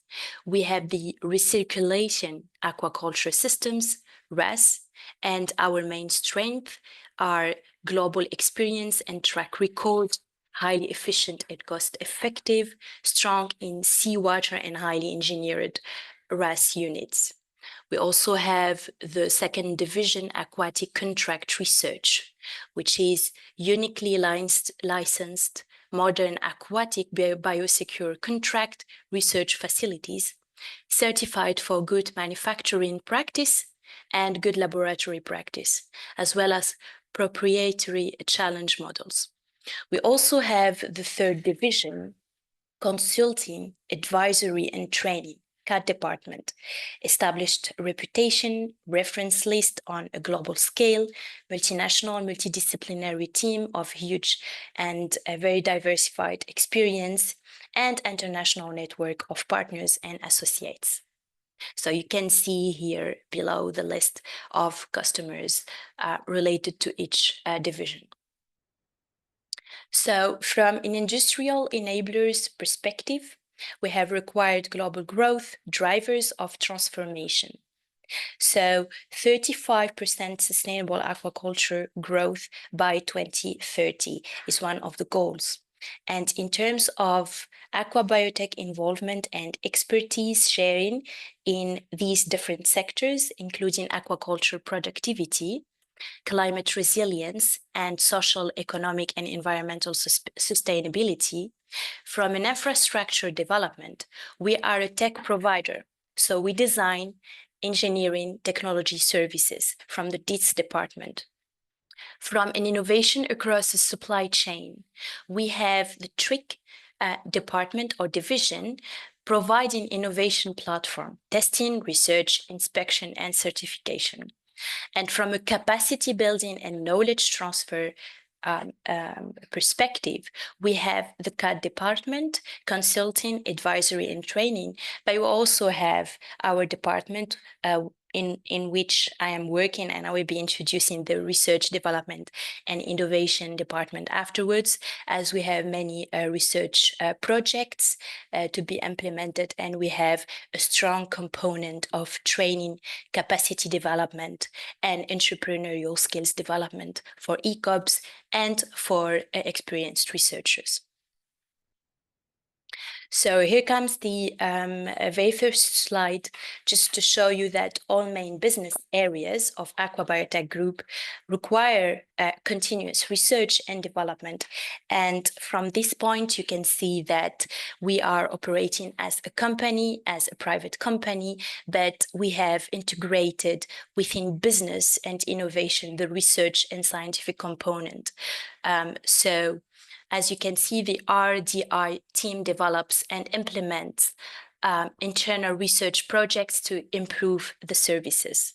We have the recirculation aquaculture systems, RAS, and our main strength are global experience and track record, highly efficient and cost-effective, strong in seawater and highly engineered RAS units. We also have the second division, aquatic contract research, which is uniquely licensed modern aquatic biosecure contract research facilities, certified for good manufacturing practice and good laboratory practice, as well as proprietary challenge models. We also have the third division, consulting, advisory and training, CAT department, established reputation, reference list on a global scale, multinational, multidisciplinary team of huge and a very diversified experience, and international network of partners and associates. So you can see here below the list of customers related to each division. So from an industrial enablers perspective, we have required global growth drivers of transformation. So 35% sustainable aquaculture growth by 2030 is one of the goals. And in terms of Aqua Biotech involvement and expertise sharing in these different sectors, including aquaculture productivity, climate resilience, and social, economic, and environmental sustainability. From an infrastructure development, we are a tech provider. So we design engineering technology services from the DITS department. From an innovation across the supply chain, we have the TRIC department or division providing innovation platform, testing, research, inspection, and certification. And from a capacity building and knowledge transfer perspective, we have the CAD department, consulting, advisory, and training, but we also have our department in which I am working, and I will be introducing the research development and innovation department afterwards, as we have many research projects to be implemented, and we have a strong component of training, capacity development, and entrepreneurial skills development for ECOPs and for experienced researchers. So here comes the very first slide, just to show you that all main business areas of Aqua Biotech Group require continuous research and development. And from this point, you can see that we are operating as a company, as a private company, but we have integrated within business and innovation the research and scientific component. So as you can see, the RDI team develops and implements internal research projects to improve the services.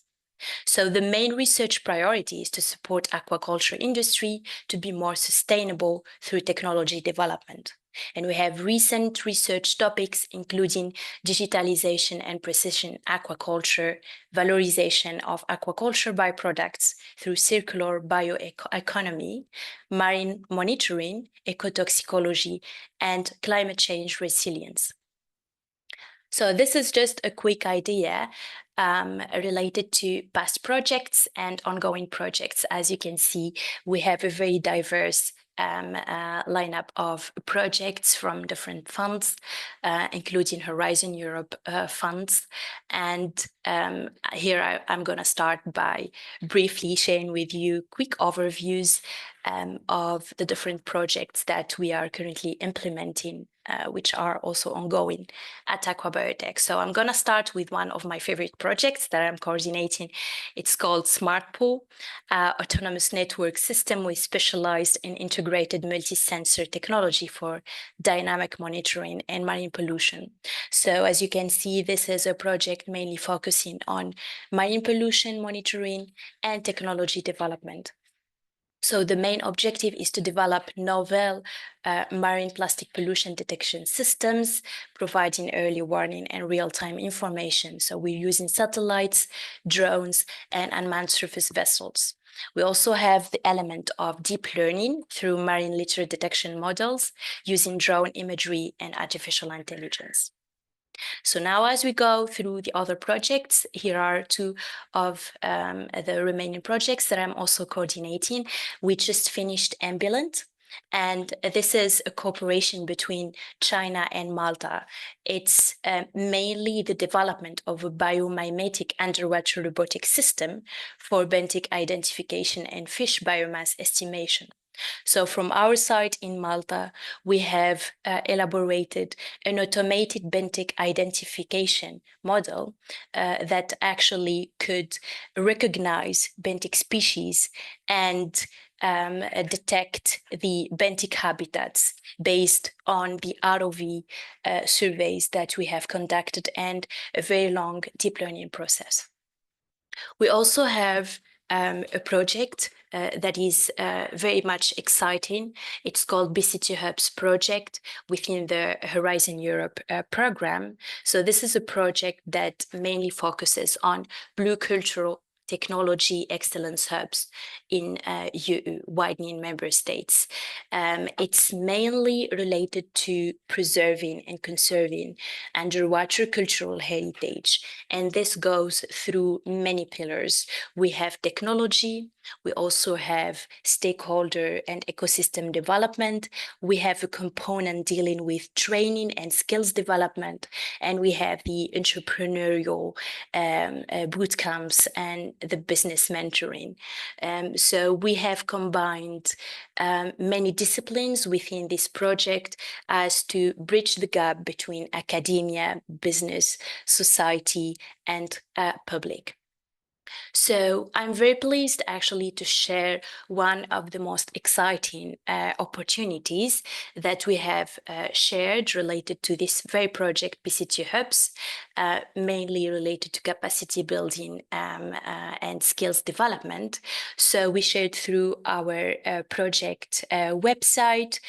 So the main research priority is to support aquaculture industry to be more sustainable through technology development. And we have recent research topics, including digitalization and precision aquaculture, valorization of aquaculture byproducts through circular bioeconomy, marine monitoring, ecotoxicology, and climate change resilience. So this is just a quick idea related to past projects and ongoing projects. As you can see, we have a very diverse lineup of projects from different funds, including Horizon Europe funds. And here I'm going to start by briefly sharing with you quick overviews of the different projects that we are currently implementing, which are also ongoing at Aqua Biotech. So I'm going to start with one of my favorite projects that I'm coordinating. It's called SmartPool, autonomous network system with specialized and integrated multi-sensor technology for dynamic monitoring and marine pollution. So as you can see, this is a project mainly focusing on marine pollution monitoring and technology development. So the main objective is to develop novel marine plastic pollution detection systems, providing early warning and real-time information. So we're using satellites, drones, and unmanned surface vessels. We also have the element of deep learning through marine litter detection models using drone imagery and artificial intelligence. So now as we go through the other projects, here are two of the remaining projects that I'm also coordinating. We just finished Ambulant, and this is a cooperation between China and Malta. It's mainly the development of a biomimetic underwater robotic system for benthic identification and fish biomass estimation. So from our side in Malta, we have elaborated an automated benthic identification model that actually could recognize benthic species and detect the benthic habitats based on the ROV surveys that we have conducted and a very long deep learning process. We also have a project that is very much exciting. It's called BCT Hubs project within the Horizon Europe program. So this is a project that mainly focuses on blue cultural technology excellence hubs in EU, widening member states. It's mainly related to preserving and conserving underwater cultural heritage. And this goes through many pillars. We have technology, we also have stakeholder and ecosystem development, we have a component dealing with training and skills development, and we have the entrepreneurial boot camps and the business mentoring. So we have combined many disciplines within this project as to bridge the gap between academia, business, society, and public. So I'm very pleased actually to share one of the most exciting opportunities that we have shared related to this very project, PCT Hubs, mainly related to capacity building and skills development. So we shared through our project website,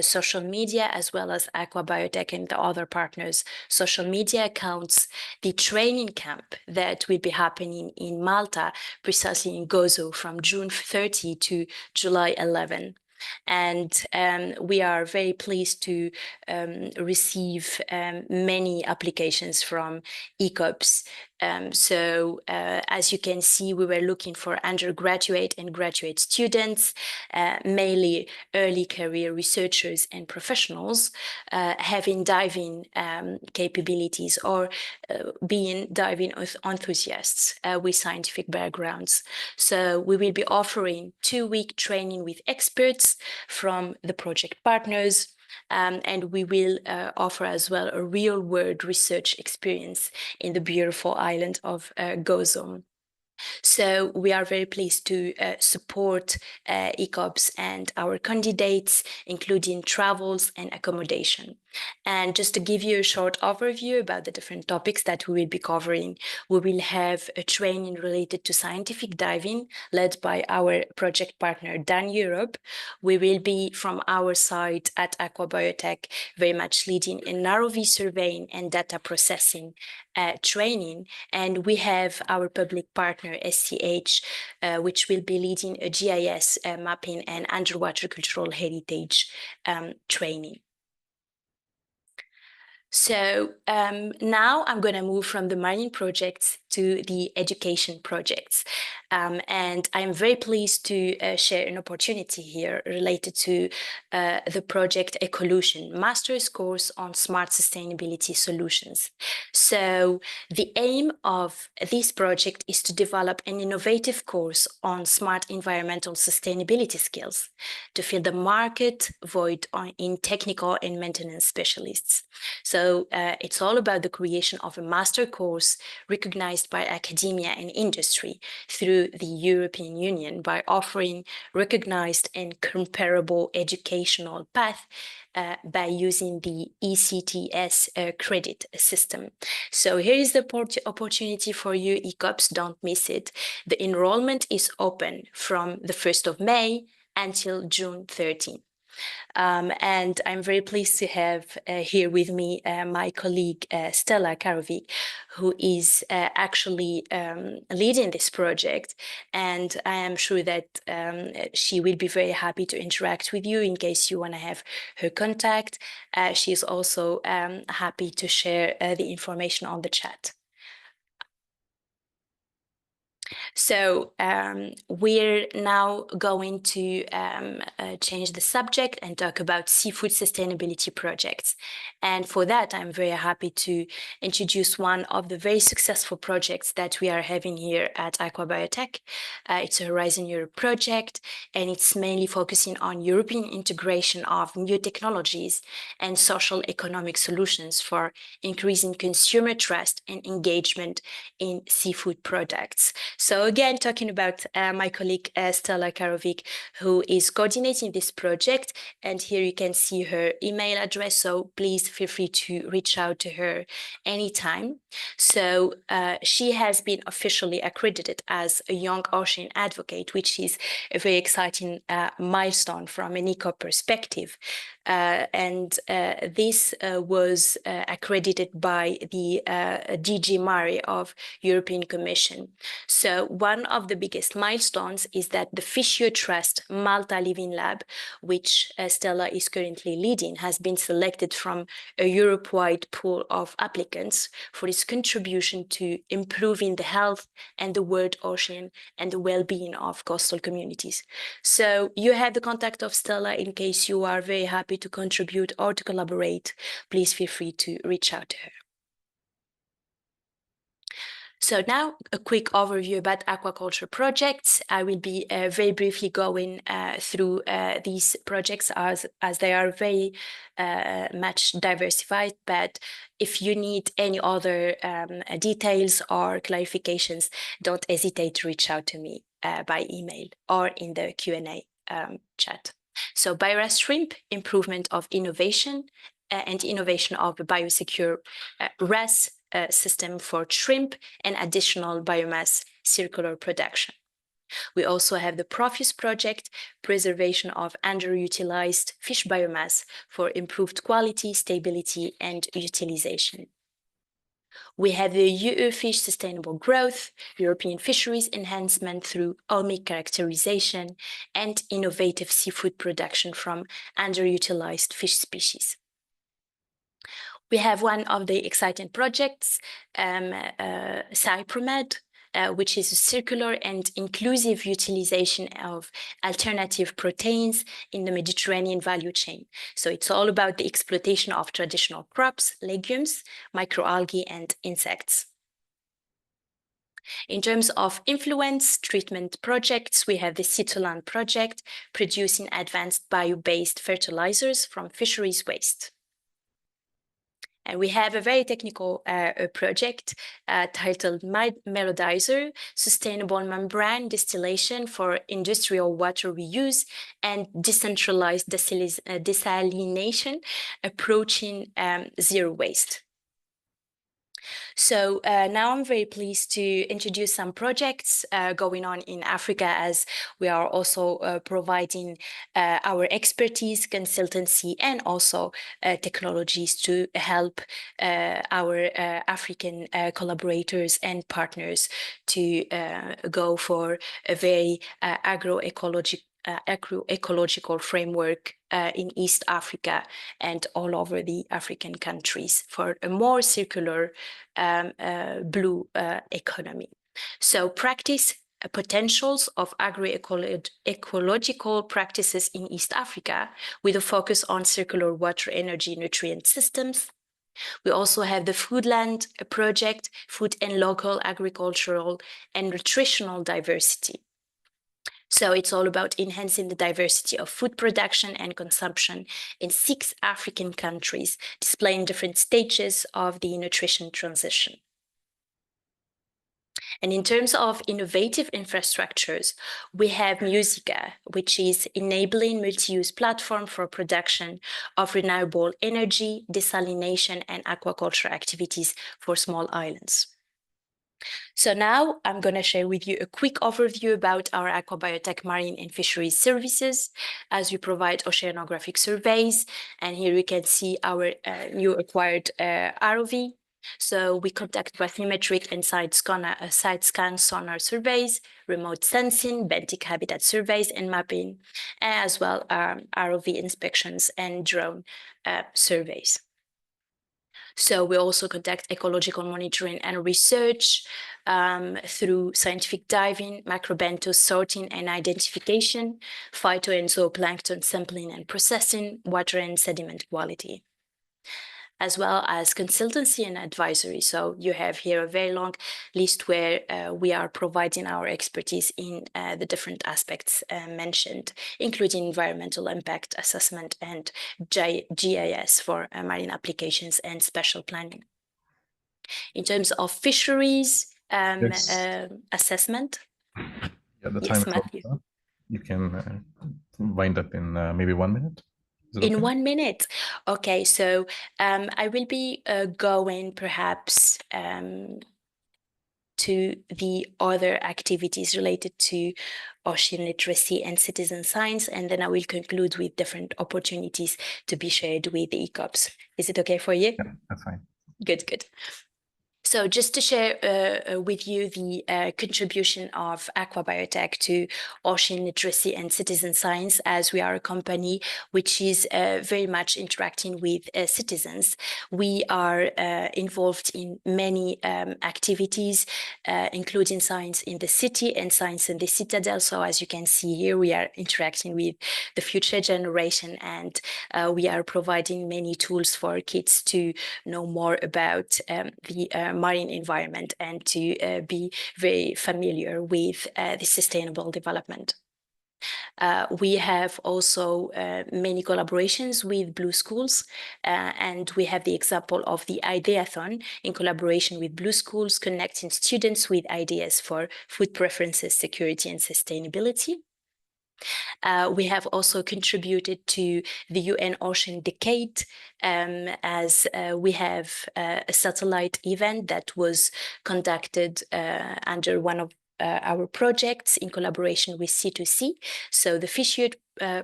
social media, as well as Aqua Biotech and the other partners' social media accounts, the training camp that will be happening in Malta, precisely in Gozo, from June 30 to July 11. And we are very pleased to receive many applications from ECOPs. As you can see, we were looking for undergraduate and graduate students, mainly early career researchers and professionals, having diving capabilities or being diving enthusiasts with scientific backgrounds. So we will be offering 2-week training with experts from the project partners, and we will offer as well a real-world research experience in the beautiful island of Gozo. So we are very pleased to support ECOPs and our candidates, including travels and accommodation. And just to give you a short overview about the different topics that we will be covering, we will have a training related to scientific diving led by our project partner, Dan Europe. We will be from our side at Aqua Biotech very much leading in narrow-V surveying and data processing training. And we have our public partner, SCH, which will be leading a GIS mapping and underwater cultural heritage training. So now I'm going to move from the mining projects to the education projects. And I'm very pleased to share an opportunity here related to the project Ecolution, Master's Course on Smart Sustainability Solutions. So the aim of this project is to develop an innovative course on smart environmental sustainability skills to fill the market void in technical and maintenance specialists. So it's all about the creation of a master course recognized by academia and industry through the European Union by offering recognized and comparable educational path by using the ECTS credit system. So here is the opportunity for you, ECOPs, don't miss it. The enrollment is open from the 1st of May until June 13th. And I'm very pleased to have here with me my colleague Stella Karovic, who is actually leading this project. And I am sure that she will be very happy to interact with you in case you want to have her contact. She is also happy to share the information on the chat. So we're now going to change the subject and talk about seafood sustainability projects. And for that, I'm very happy to introduce one of the very successful projects that we are having here at Aqua Biotech. It's a Horizon Europe project, and it's mainly focusing on European integration of new technologies and social economic solutions for increasing consumer trust and engagement in seafood products. So again, talking about my colleague Stella Karovic, who is coordinating this project. And here you can see her email address. So please feel free to reach out to her anytime. So she has been officially accredited as a Young Ocean Advocate, which is a very exciting milestone from an ECOP perspective. And this was accredited by the DG Mare of European Commission. So one of the biggest milestones is that the Fisher Trust Malta Living Lab, which Stella is currently leading, has been selected from a Europe-wide pool of applicants for its contribution to improving the health and the world ocean and the well-being of coastal communities. So you have the contact of Stella in case you are very happy to contribute or to collaborate. Please feel free to reach out to her. So now a quick overview about aquaculture projects. I will be very briefly going through these projects as they are very much diversified, but if you need any other details or clarifications, don't hesitate to reach out to me by email or in the Q&A chat. So biomass shrimp, improvement of innovation and innovation of a biosecure RAS system for shrimp and additional biomass circular production. We also have the Profuse project, preservation of underutilized fish biomass for improved quality, stability, and utilization. We have the EU Fish Sustainable Growth, European Fisheries Enhancement through omic characterization, and innovative seafood production from underutilized fish species. We have one of the exciting projects, Cypromed, which is a circular and inclusive utilization of alternative proteins in the Mediterranean value chain. So it's all about the exploitation of traditional crops, legumes, microalgae, and insects. In terms of influence treatment projects, we have the Citolan project, producing advanced bio-based fertilizers from fisheries waste. And we have a very technical project titled Melodizer, Sustainable Membrane Distillation for Industrial Water Reuse and Decentralized Desalination, Approaching Zero Waste. So now I'm very pleased to introduce some projects going on in Africa, as we are also providing our expertise, consultancy, and also technologies to help our African collaborators and partners to go for a very agroecological framework in East Africa and all over the African countries for a more circular blue economy. So practice potentials of agroecological practices in East Africa with a focus on circular water, energy, nutrient systems. We also have the Foodland project, food and local agricultural and nutritional diversity. So it's all about enhancing the diversity of food production and consumption in 6 African countries, displaying different stages of the nutrition transition. And in terms of innovative infrastructures, we have Musica, which is enabling multi-use platform for production of renewable energy, desalination, and aquaculture activities for small islands. So now I'm going to share with you a quick overview about our aquabiotech marine and fisheries services, as we provide oceanographic surveys. And here you can see our new acquired ROV. So we conduct bathymetric and side scan sonar surveys, remote sensing, benthic habitat surveys and mapping, as well ROV inspections and drone surveys. So we also conduct ecological monitoring and research through scientific diving, macrobenthos sorting and identification, phyto and zooplankton sampling and processing, water and sediment quality, as well as consultancy and advisory. So you have here a very long list where we are providing our expertise in the different aspects mentioned, including environmental impact assessment and GIS for marine applications and spatial planning. In terms of fisheries assessment. Yeah, the time is up. You can wind up in maybe 1 minute. In 1 minute. Okay, so I will be going perhaps to the other activities related to ocean literacy and citizen science, and then I will conclude with different opportunities to be shared with the ECOPs. Is it okay for you? Yeah, that's fine. Good, good. So just to share with you the contribution of aquabiotech to ocean literacy and citizen science, as we are a company which is very much interacting with citizens. We are involved in many activities, including science in the city and science in the citadel. So as you can see here, we are interacting with the future generation, and we are providing many tools for kids to know more about the marine environment and to be very familiar with the sustainable development. We have also many collaborations with Blue Schools, and we have the example of the Ideathon in collaboration with Blue Schools, connecting students with ideas for food preferences, security, and sustainability. We have also contributed to the UN Ocean Decade, as we have a satellite event that was conducted under one of our projects in collaboration with C2C. So the Fisher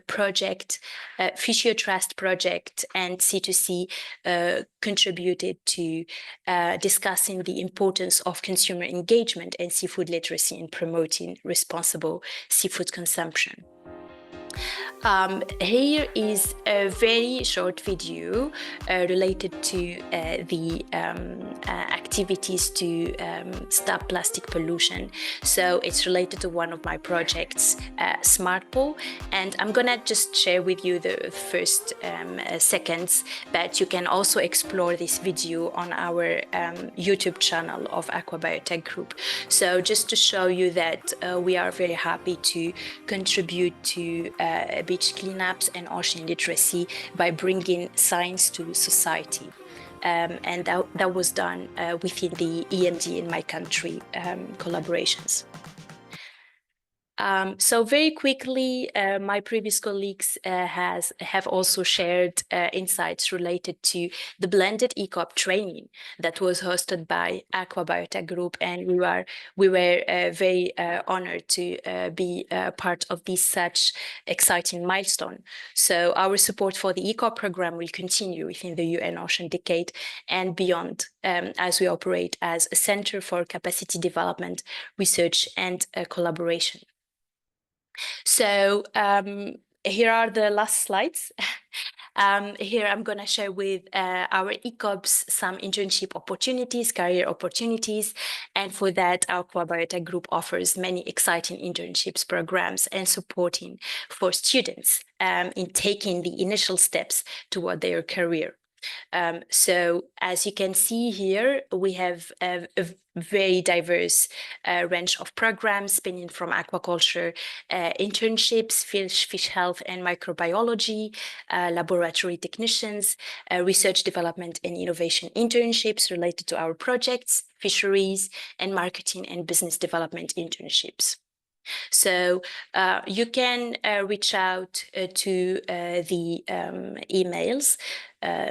project, Fisher Trust project, and C2C contributed to discussing the importance of consumer engagement and seafood literacy in promoting responsible seafood consumption. Here is a very short video related to the activities to stop plastic pollution. So it's related to one of my projects, SmartPole, and I'm gonna just share with you the first seconds, but you can also explore this video on our YouTube channel of Aquabiotech Group. So just to show you that we are very happy to contribute to beach cleanups and ocean literacy by bringing science to society. And that was done within the EMD in my country collaborations. So very quickly, my previous colleagues have also shared insights related to the blended ECOP training that was hosted by Aquabiotech Group, and we were very honored to be part of this such exciting milestone. So our support for the ECOP program will continue within the UN Ocean Decade and beyond, as we operate as a center for capacity development, research, and collaboration. So here are the last slides. Here I'm going to share with our ECOPs some internship opportunities, career opportunities, and for that our Aquabiotech Group offers many exciting internships programs and supporting for students in taking the initial steps toward their career. So as you can see here, we have a very diverse range of programs spanning from aquaculture, internships, fish health and microbiology, laboratory technicians, research development and innovation internships related to our projects, fisheries, and marketing and business development internships. So you can reach out to the emails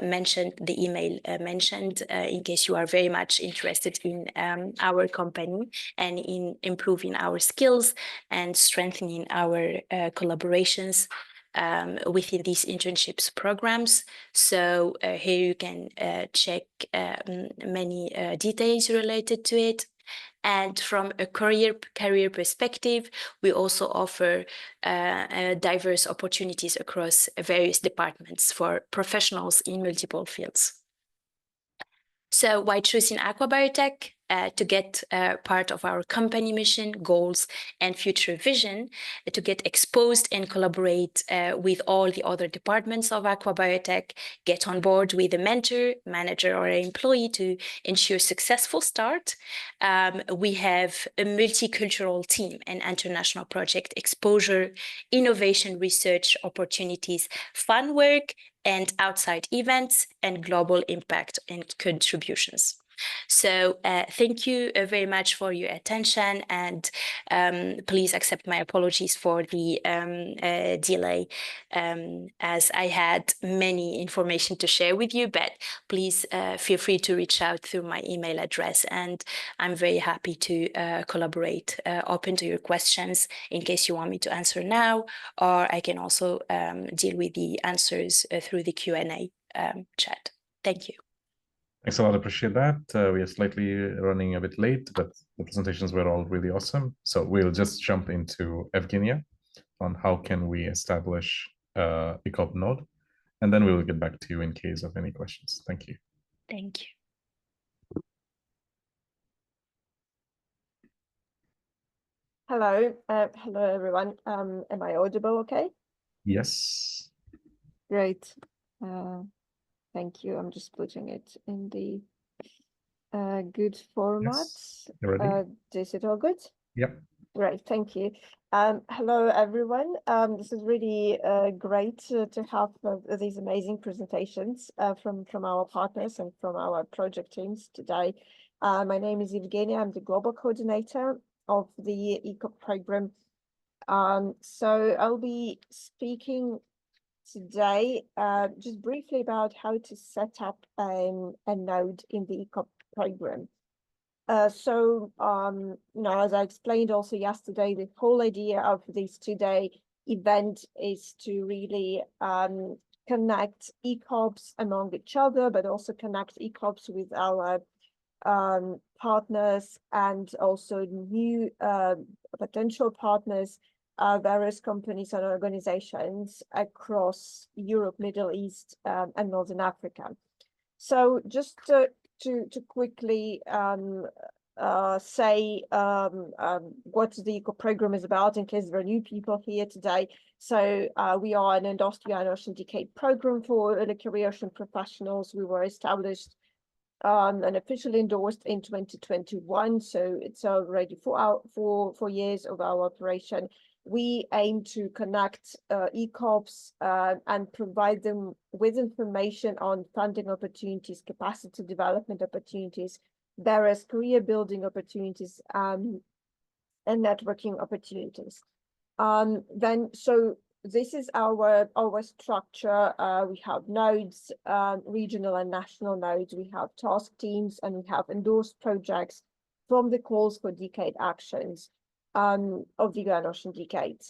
mentioned, in case you are very much interested in our company and in improving our skills and strengthening our collaborations within these internships programs. So here you can check many details related to it. And from a career perspective, we also offer diverse opportunities across various departments for professionals in multiple fields. So why choosing Aquabiotech? To get part of our company mission, goals, and future vision, to get exposed and collaborate with all the other departments of Aquabiotech, get on board with a mentor, manager, or employee to ensure successful start. We have a multicultural team and international project exposure, innovation research opportunities, fun work, and outside events, and global impact and contributions. So thank you very much for your attention, and please accept my apologies for the delay, as I had many information to share with you, but please feel free to reach out through my email address, and I'm very happy to collaborate, open to your questions in case you want me to answer now, or I can also deal with the answers through the Q&A chat. Thank you. Thanks a lot, appreciate that. We are slightly running a bit late, but the presentations were all really awesome. So we'll just jump into Evgenia on how can we establish ECOP node, and then we will get back to you in case of any questions. Thank you. Thank you. Hello, hello everyone. Am I audible okay? Yes. Great. Thank you. I'm just putting it in the Good format. You're ready? Is it all good? Yep. Great, thank you. Hello, everyone. This is really great to have these amazing presentations from our partners and from our project teams today. My name is Evgenia. I'm the global coordinator of the ECOP program. So I'll be speaking today just briefly about how to set up a node in the ECOP program. So as I explained also yesterday, the whole idea of this two-day event is to really connect ECOPs among each other, but also connect ECOPs with our partners and also new potential partners, various companies and organizations across Europe, Middle East, and Northern Africa. So just to quickly say what the ECOP program is about in case there are new people here today. So we are an endorsed UN Ocean Decade program for early career ocean professionals. We were established and officially endorsed in 2021. So it's already 4 years of our operation. We aim to connect ECOPs and provide them with information on funding opportunities, capacity development opportunities, various career building opportunities, and networking opportunities. So this is our structure. We have nodes, regional and national nodes. We have task teams, and we have endorsed projects from the calls for decade actions of the UN Ocean Decade.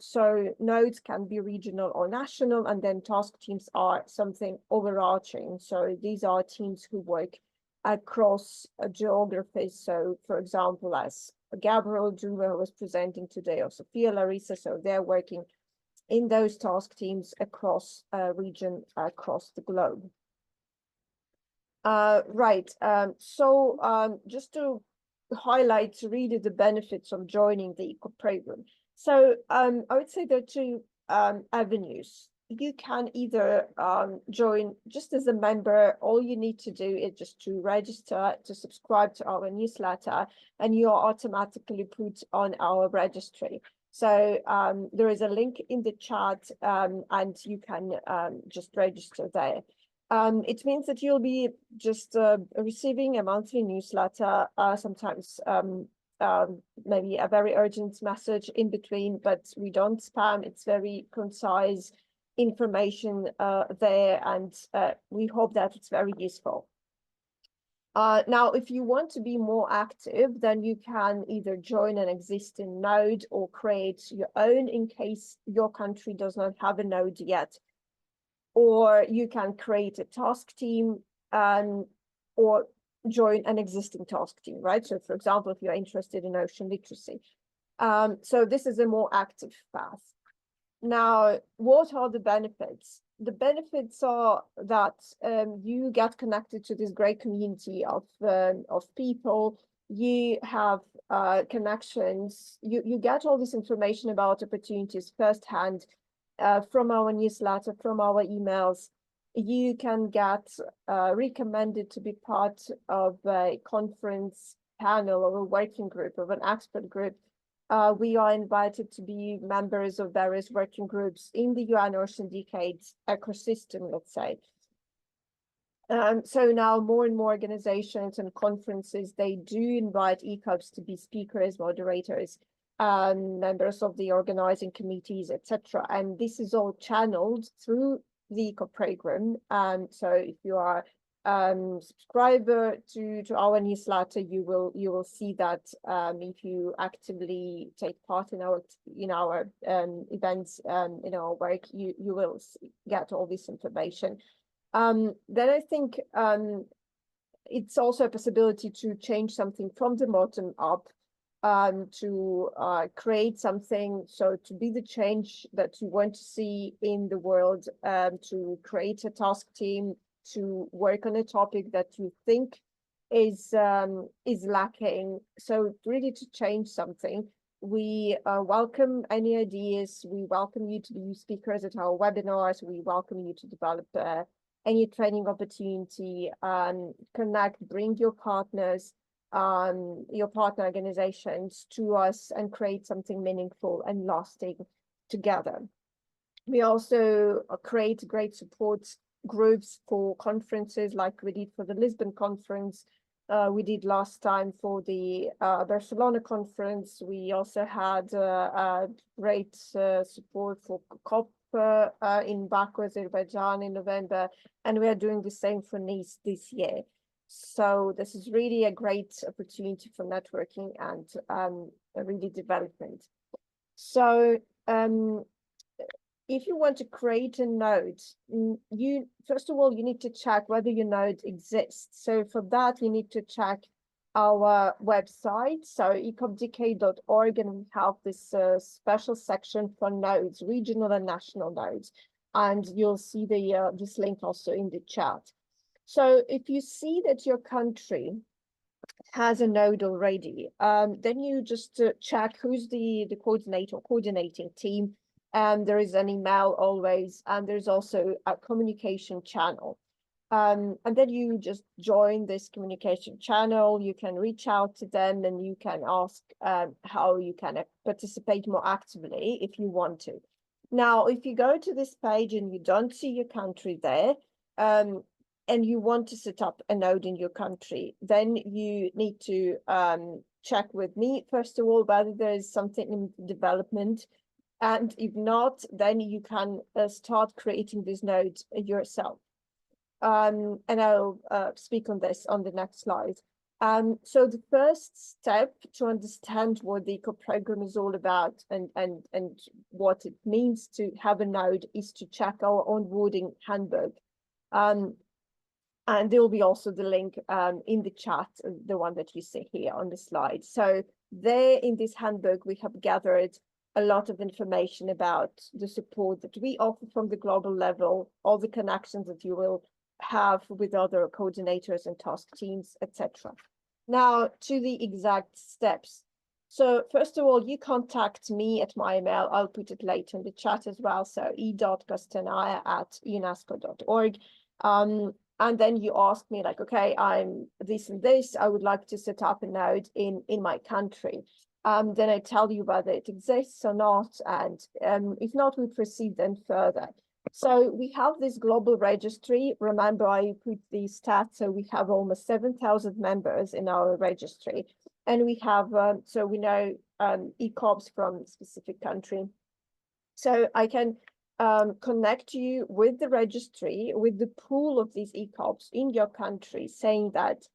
So nodes can be regional or national, and then task teams are something overarching. So these are teams who work across geographies. So, for example, as Gabriel Juma was presenting today, or Sophia Larissa, so they're working in those task teams across region, across the globe. Just to highlight really the benefits of joining the ECOP program. So I would say there are two avenues. You can either join just as a member. All you need to do is just to register, to subscribe to our newsletter, and you are automatically put on our registry. So there is a link in the chat, and you can just register there. It means that you'll be just receiving a monthly newsletter, sometimes maybe a very urgent message in between, but we don't spam. It's very concise information there, and we hope that it's very useful. Now, if you want to be more active, then you can either join an existing node or create your own in case your country does not have a node yet. Or you can create a task team or join an existing task team, right? So for example, if you're interested in ocean literacy. So this is a more active path. Now, what are the benefits? The benefits are that you get connected to this great community of people. You have connections. You get all this information about opportunities firsthand from our newsletter, from our emails. You can get recommended to be part of a conference panel or a working group, of an expert group. We are invited to be members of various working groups in the UN Ocean Decade ecosystem, let's say. So now more and more organizations and conferences, they do invite ECOPs to be speakers, moderators, members of the organizing committees, etc. And this is all channeled through the ECOP program. So if you are subscriber to our newsletter, you will see that if you actively take part in our events, in our work, you will get all this information. Then I think it's also a possibility to change something from the bottom up, to create something, so to be the change that you want to see in the world, to create a task team, to work on a topic that you think is lacking. So really to change something. We welcome any ideas. We welcome you to be speakers at our webinars. We welcome you to develop any training opportunity, connect, bring your partners, your partner organizations to us and create something meaningful and lasting together. We also create great support groups for conferences like we did for the Lisbon conference. We did last time for the Barcelona conference. We also had great support for ECOP in Baku, Azerbaijan in November, and we are doing the same for Nice this year. So this is really a great opportunity for networking and really development. So if you want to create a node, you first of all, you need to check whether your node exists. So for that, you need to check our website, so ecopdk.org, and we have this special section for nodes, regional and national nodes, and you'll see the this link also in the chat. So if you see that your country has a node already, then you just check who's the coordinator or coordinating team. There is an email always, and there's also a communication channel. And then you just join this communication channel. You can reach out to them and you can ask how you can participate more actively if you want to. Now, if you go to this page and you don't see your country there, and you want to set up a node in your country, then you need to check with me, first of all, whether there is something in development. And if not, then you can start creating this node yourself. And I'll speak on this on the next slide. So the first step to understand what the ECOP program is all about and what it means to have a node is to check our onboarding handbook. And there will be also the link in the chat, the one that you see here on the slide. So there in this handbook, we have gathered a lot of information about the support that we offer from the global level, all the connections that you will have with other coordinators and task teams, etc. Now to the exact steps. So first of all, you contact me at my email. I'll put it later in the chat as well. So e.castanaya@unesco.org. And then you ask me like, okay, I'm this and this. I would like to set up a node in my country. Then I tell you whether it exists or not. And if not, we proceed then further. So we have this global registry. Remember, I put the stats. So we have almost 7,000 members in our registry. And we have, so we know ECOPs from a specific country. So I can connect you with the registry, with the pool of these ECOPs in your country, saying that,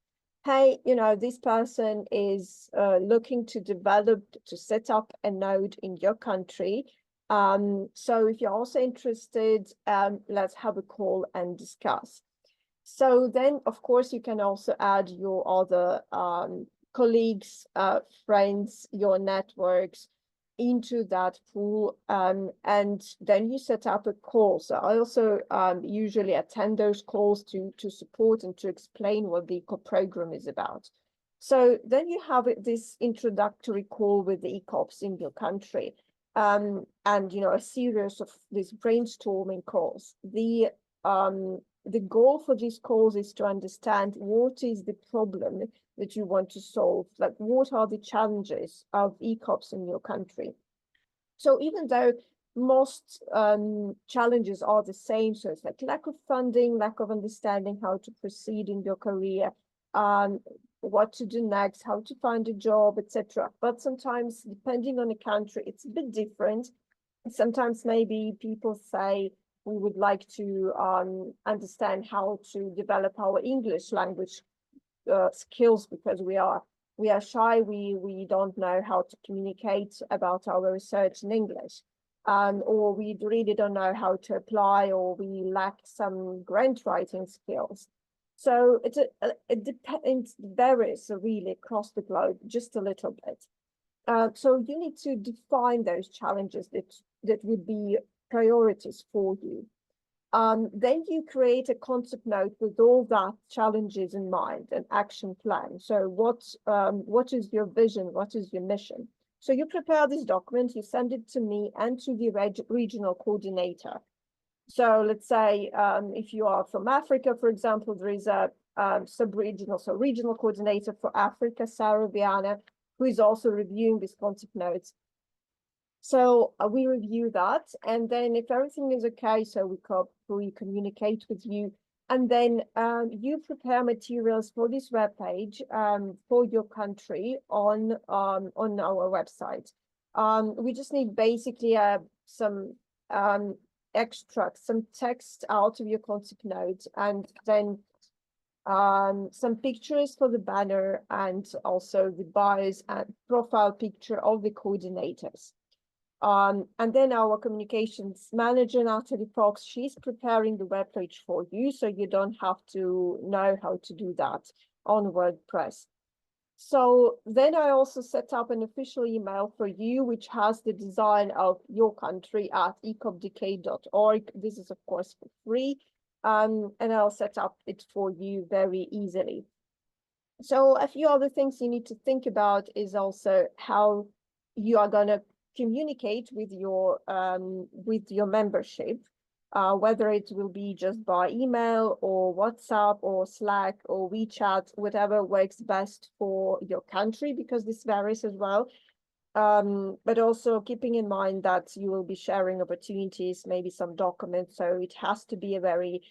hey, you know, this person is looking to develop, to set up a node in your country. So if you're also interested, let's have a call and discuss. So then, of course, you can also add your other colleagues, friends, your networks into that pool, and then you set up a call. So I also usually attend those calls to support and to explain what the ECOP program is about. So then you have this introductory call with the ECOPs in your country, and you know, a series of these brainstorming calls. The goal for these calls is to understand what is the problem that you want to solve, like what are the challenges of ECOPs in your country. So even though most challenges are the same, so it's like lack of funding, lack of understanding how to proceed in your career, what to do next, how to find a job, etc. But sometimes, depending on the country, it's a bit different. Sometimes maybe people say, we would like to understand how to develop our English language skills because we are shy, we don't know how to communicate about our research in English, or we really don't know how to apply, or we lack some grant writing skills. So it depends, varies really across the globe just a little bit. So you need to define those challenges that would be priorities for you. Then you create a concept note with all that challenges in mind, an action plan. So what is your vision? What is your mission? So you prepare this document, you send it to me and to the regional coordinator. So let's say if you are from Africa, for example, there is a sub-regional, so regional coordinator for Africa, Sarah Viana, who is also reviewing these concept notes. So we review that, and then if everything is okay, so we communicate with you, and then you prepare materials for this webpage for your country on our website. We just need basically some extracts, some text out of your concept note, and then some pictures for the banner, and also the bios and profile picture of the coordinators. And then our communications manager, Natalie Fox, she's preparing the webpage for you, so you don't have to know how to do that on WordPress. So then I also set up an official email for you, which has the design of your country at ecopdecade.org. This is, of course, for free, and I'll set up it for you very easily. So a few other things you need to think about is also how you are going to communicate with your membership, whether it will be just by email or WhatsApp or Slack or WeChat, whatever works best for your country, because this varies as well. But also keeping in mind that you will be sharing opportunities, maybe some documents, so it has to be a very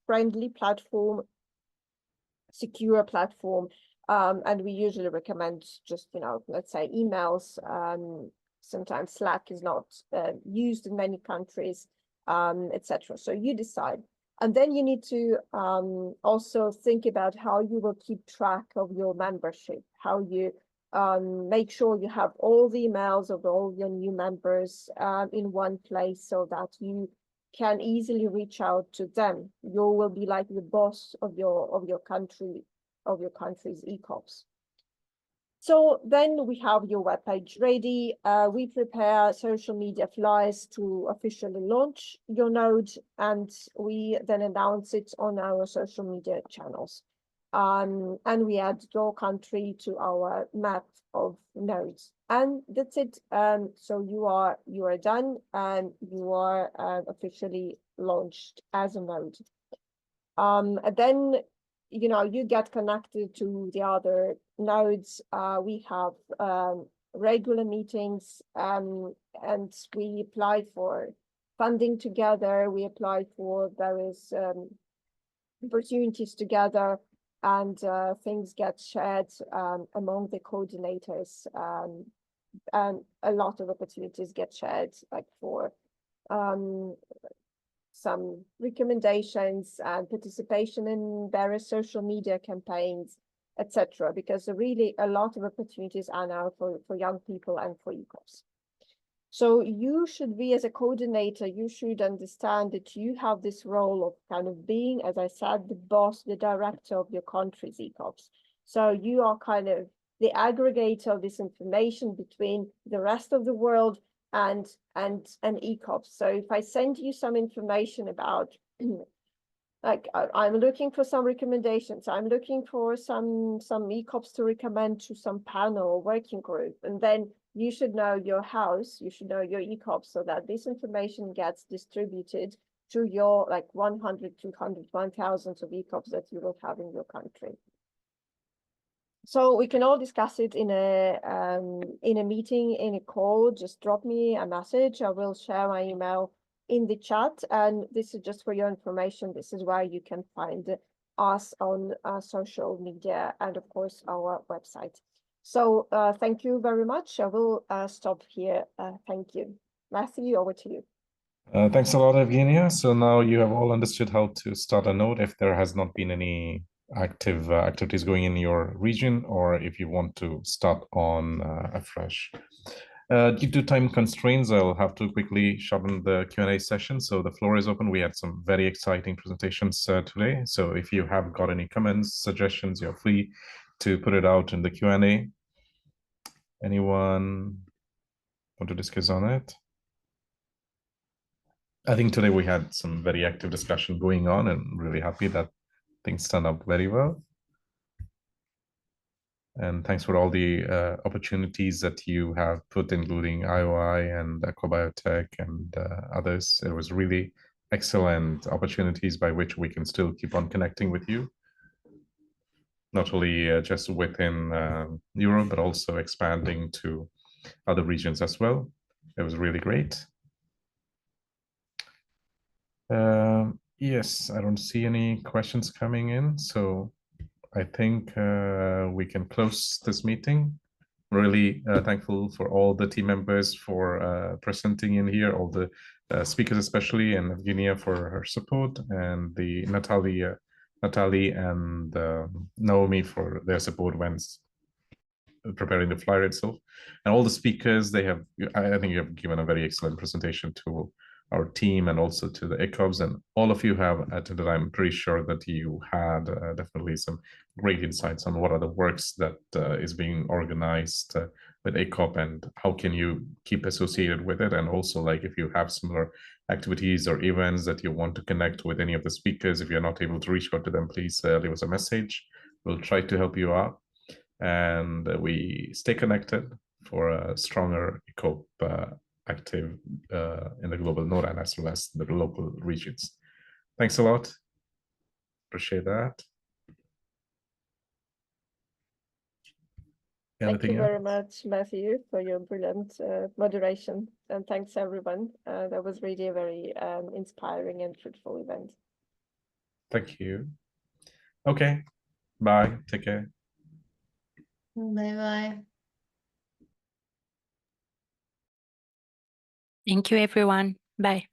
friendly platform, secure platform, and we usually recommend just, let's say emails. Sometimes Slack is not used in many countries, etc. So you decide. And then you need to also think about how you will keep track of your membership, how you make sure you have all the emails of all your new members in one place, so that you can easily reach out to them. You will be like the boss of your country, of your country's ECOPs. So then we have your webpage ready. We prepare social media flyers to officially launch your node, and we then announce it on our social media channels. And we add your country to our map of nodes, and that's it. So you are done, and you are officially launched as a node. And then you get connected to the other nodes. We have regular meetings, and we apply for funding together. We apply for various opportunities together, and things get shared among the coordinators, and a lot of opportunities get shared, like for some recommendations and participation in various social media campaigns, etc. Because really a lot of opportunities are now for young people and for ECOPs. So you should be, as a coordinator, you should understand that you have this role of kind of being, as I said, the boss, the director of your country's ECOPs. So you are kind of the aggregator of this information between the rest of the world and ECOPs. So if I send you some information about, like I'm looking for some recommendations, I'm looking for some ECOPs to recommend to some panel or working group, and then you should know your house, you should know your ECOPs, so that this information gets distributed to your 100, 200, 1,000 of ECOPs that you will have in your country. So we can all discuss it in a meeting, in a call. Just drop me a message. I will share my email in the chat. And this is just for your information. This is where you can find us on social media and, of course, our website. So thank you very much. I will stop here. Thank you. Matthew, over to you. Thanks a lot, Evgenia. So now you have all understood how to start a node if there has not been any active activities going in your region, or if you want to start on afresh. Due to time constraints, I'll have to quickly shorten the Q&A session. So the floor is open. We had some very exciting presentations today. So if you have got any comments, suggestions, you're free to put it out in the Q&A. Anyone want to discuss on it? I think today we had some very active discussion going on, and I'm really happy that things turned out very well. And thanks for all the opportunities that you have put, including IOI and Ecobiotech and others. It was really excellent opportunities by which we can still keep on connecting with you, not only just within Europe, but also expanding to other regions as well. It was really great. Yes, I don't see any questions coming in, so I think we can close this meeting. Really thankful for all the team members for presenting in here, all the speakers especially, and Evgenia for her support, and the Natalie and Naomi for their support when preparing the flyer itself, and all the speakers. They have, I think you have given a very excellent presentation to our team and also to the ECOPs, and all of you have attended. I'm pretty sure that you had definitely some great insights on what are the works that is being organized with ECOP and how can you keep associated with it. And also, like, if you have similar activities or events that you want to connect with any of the speakers, if you're not able to reach out to them, please leave us a message. We'll try to help you out. And we stay connected for a stronger ECOP active in the global north and as well as the local regions. Thanks a lot. Appreciate that. Thank you very much, Matthew, for your brilliant moderation. And thanks, everyone. That was really a very inspiring and fruitful event. Thank you. Okay. Bye. Take care. Bye-bye. Thank you, everyone. Bye.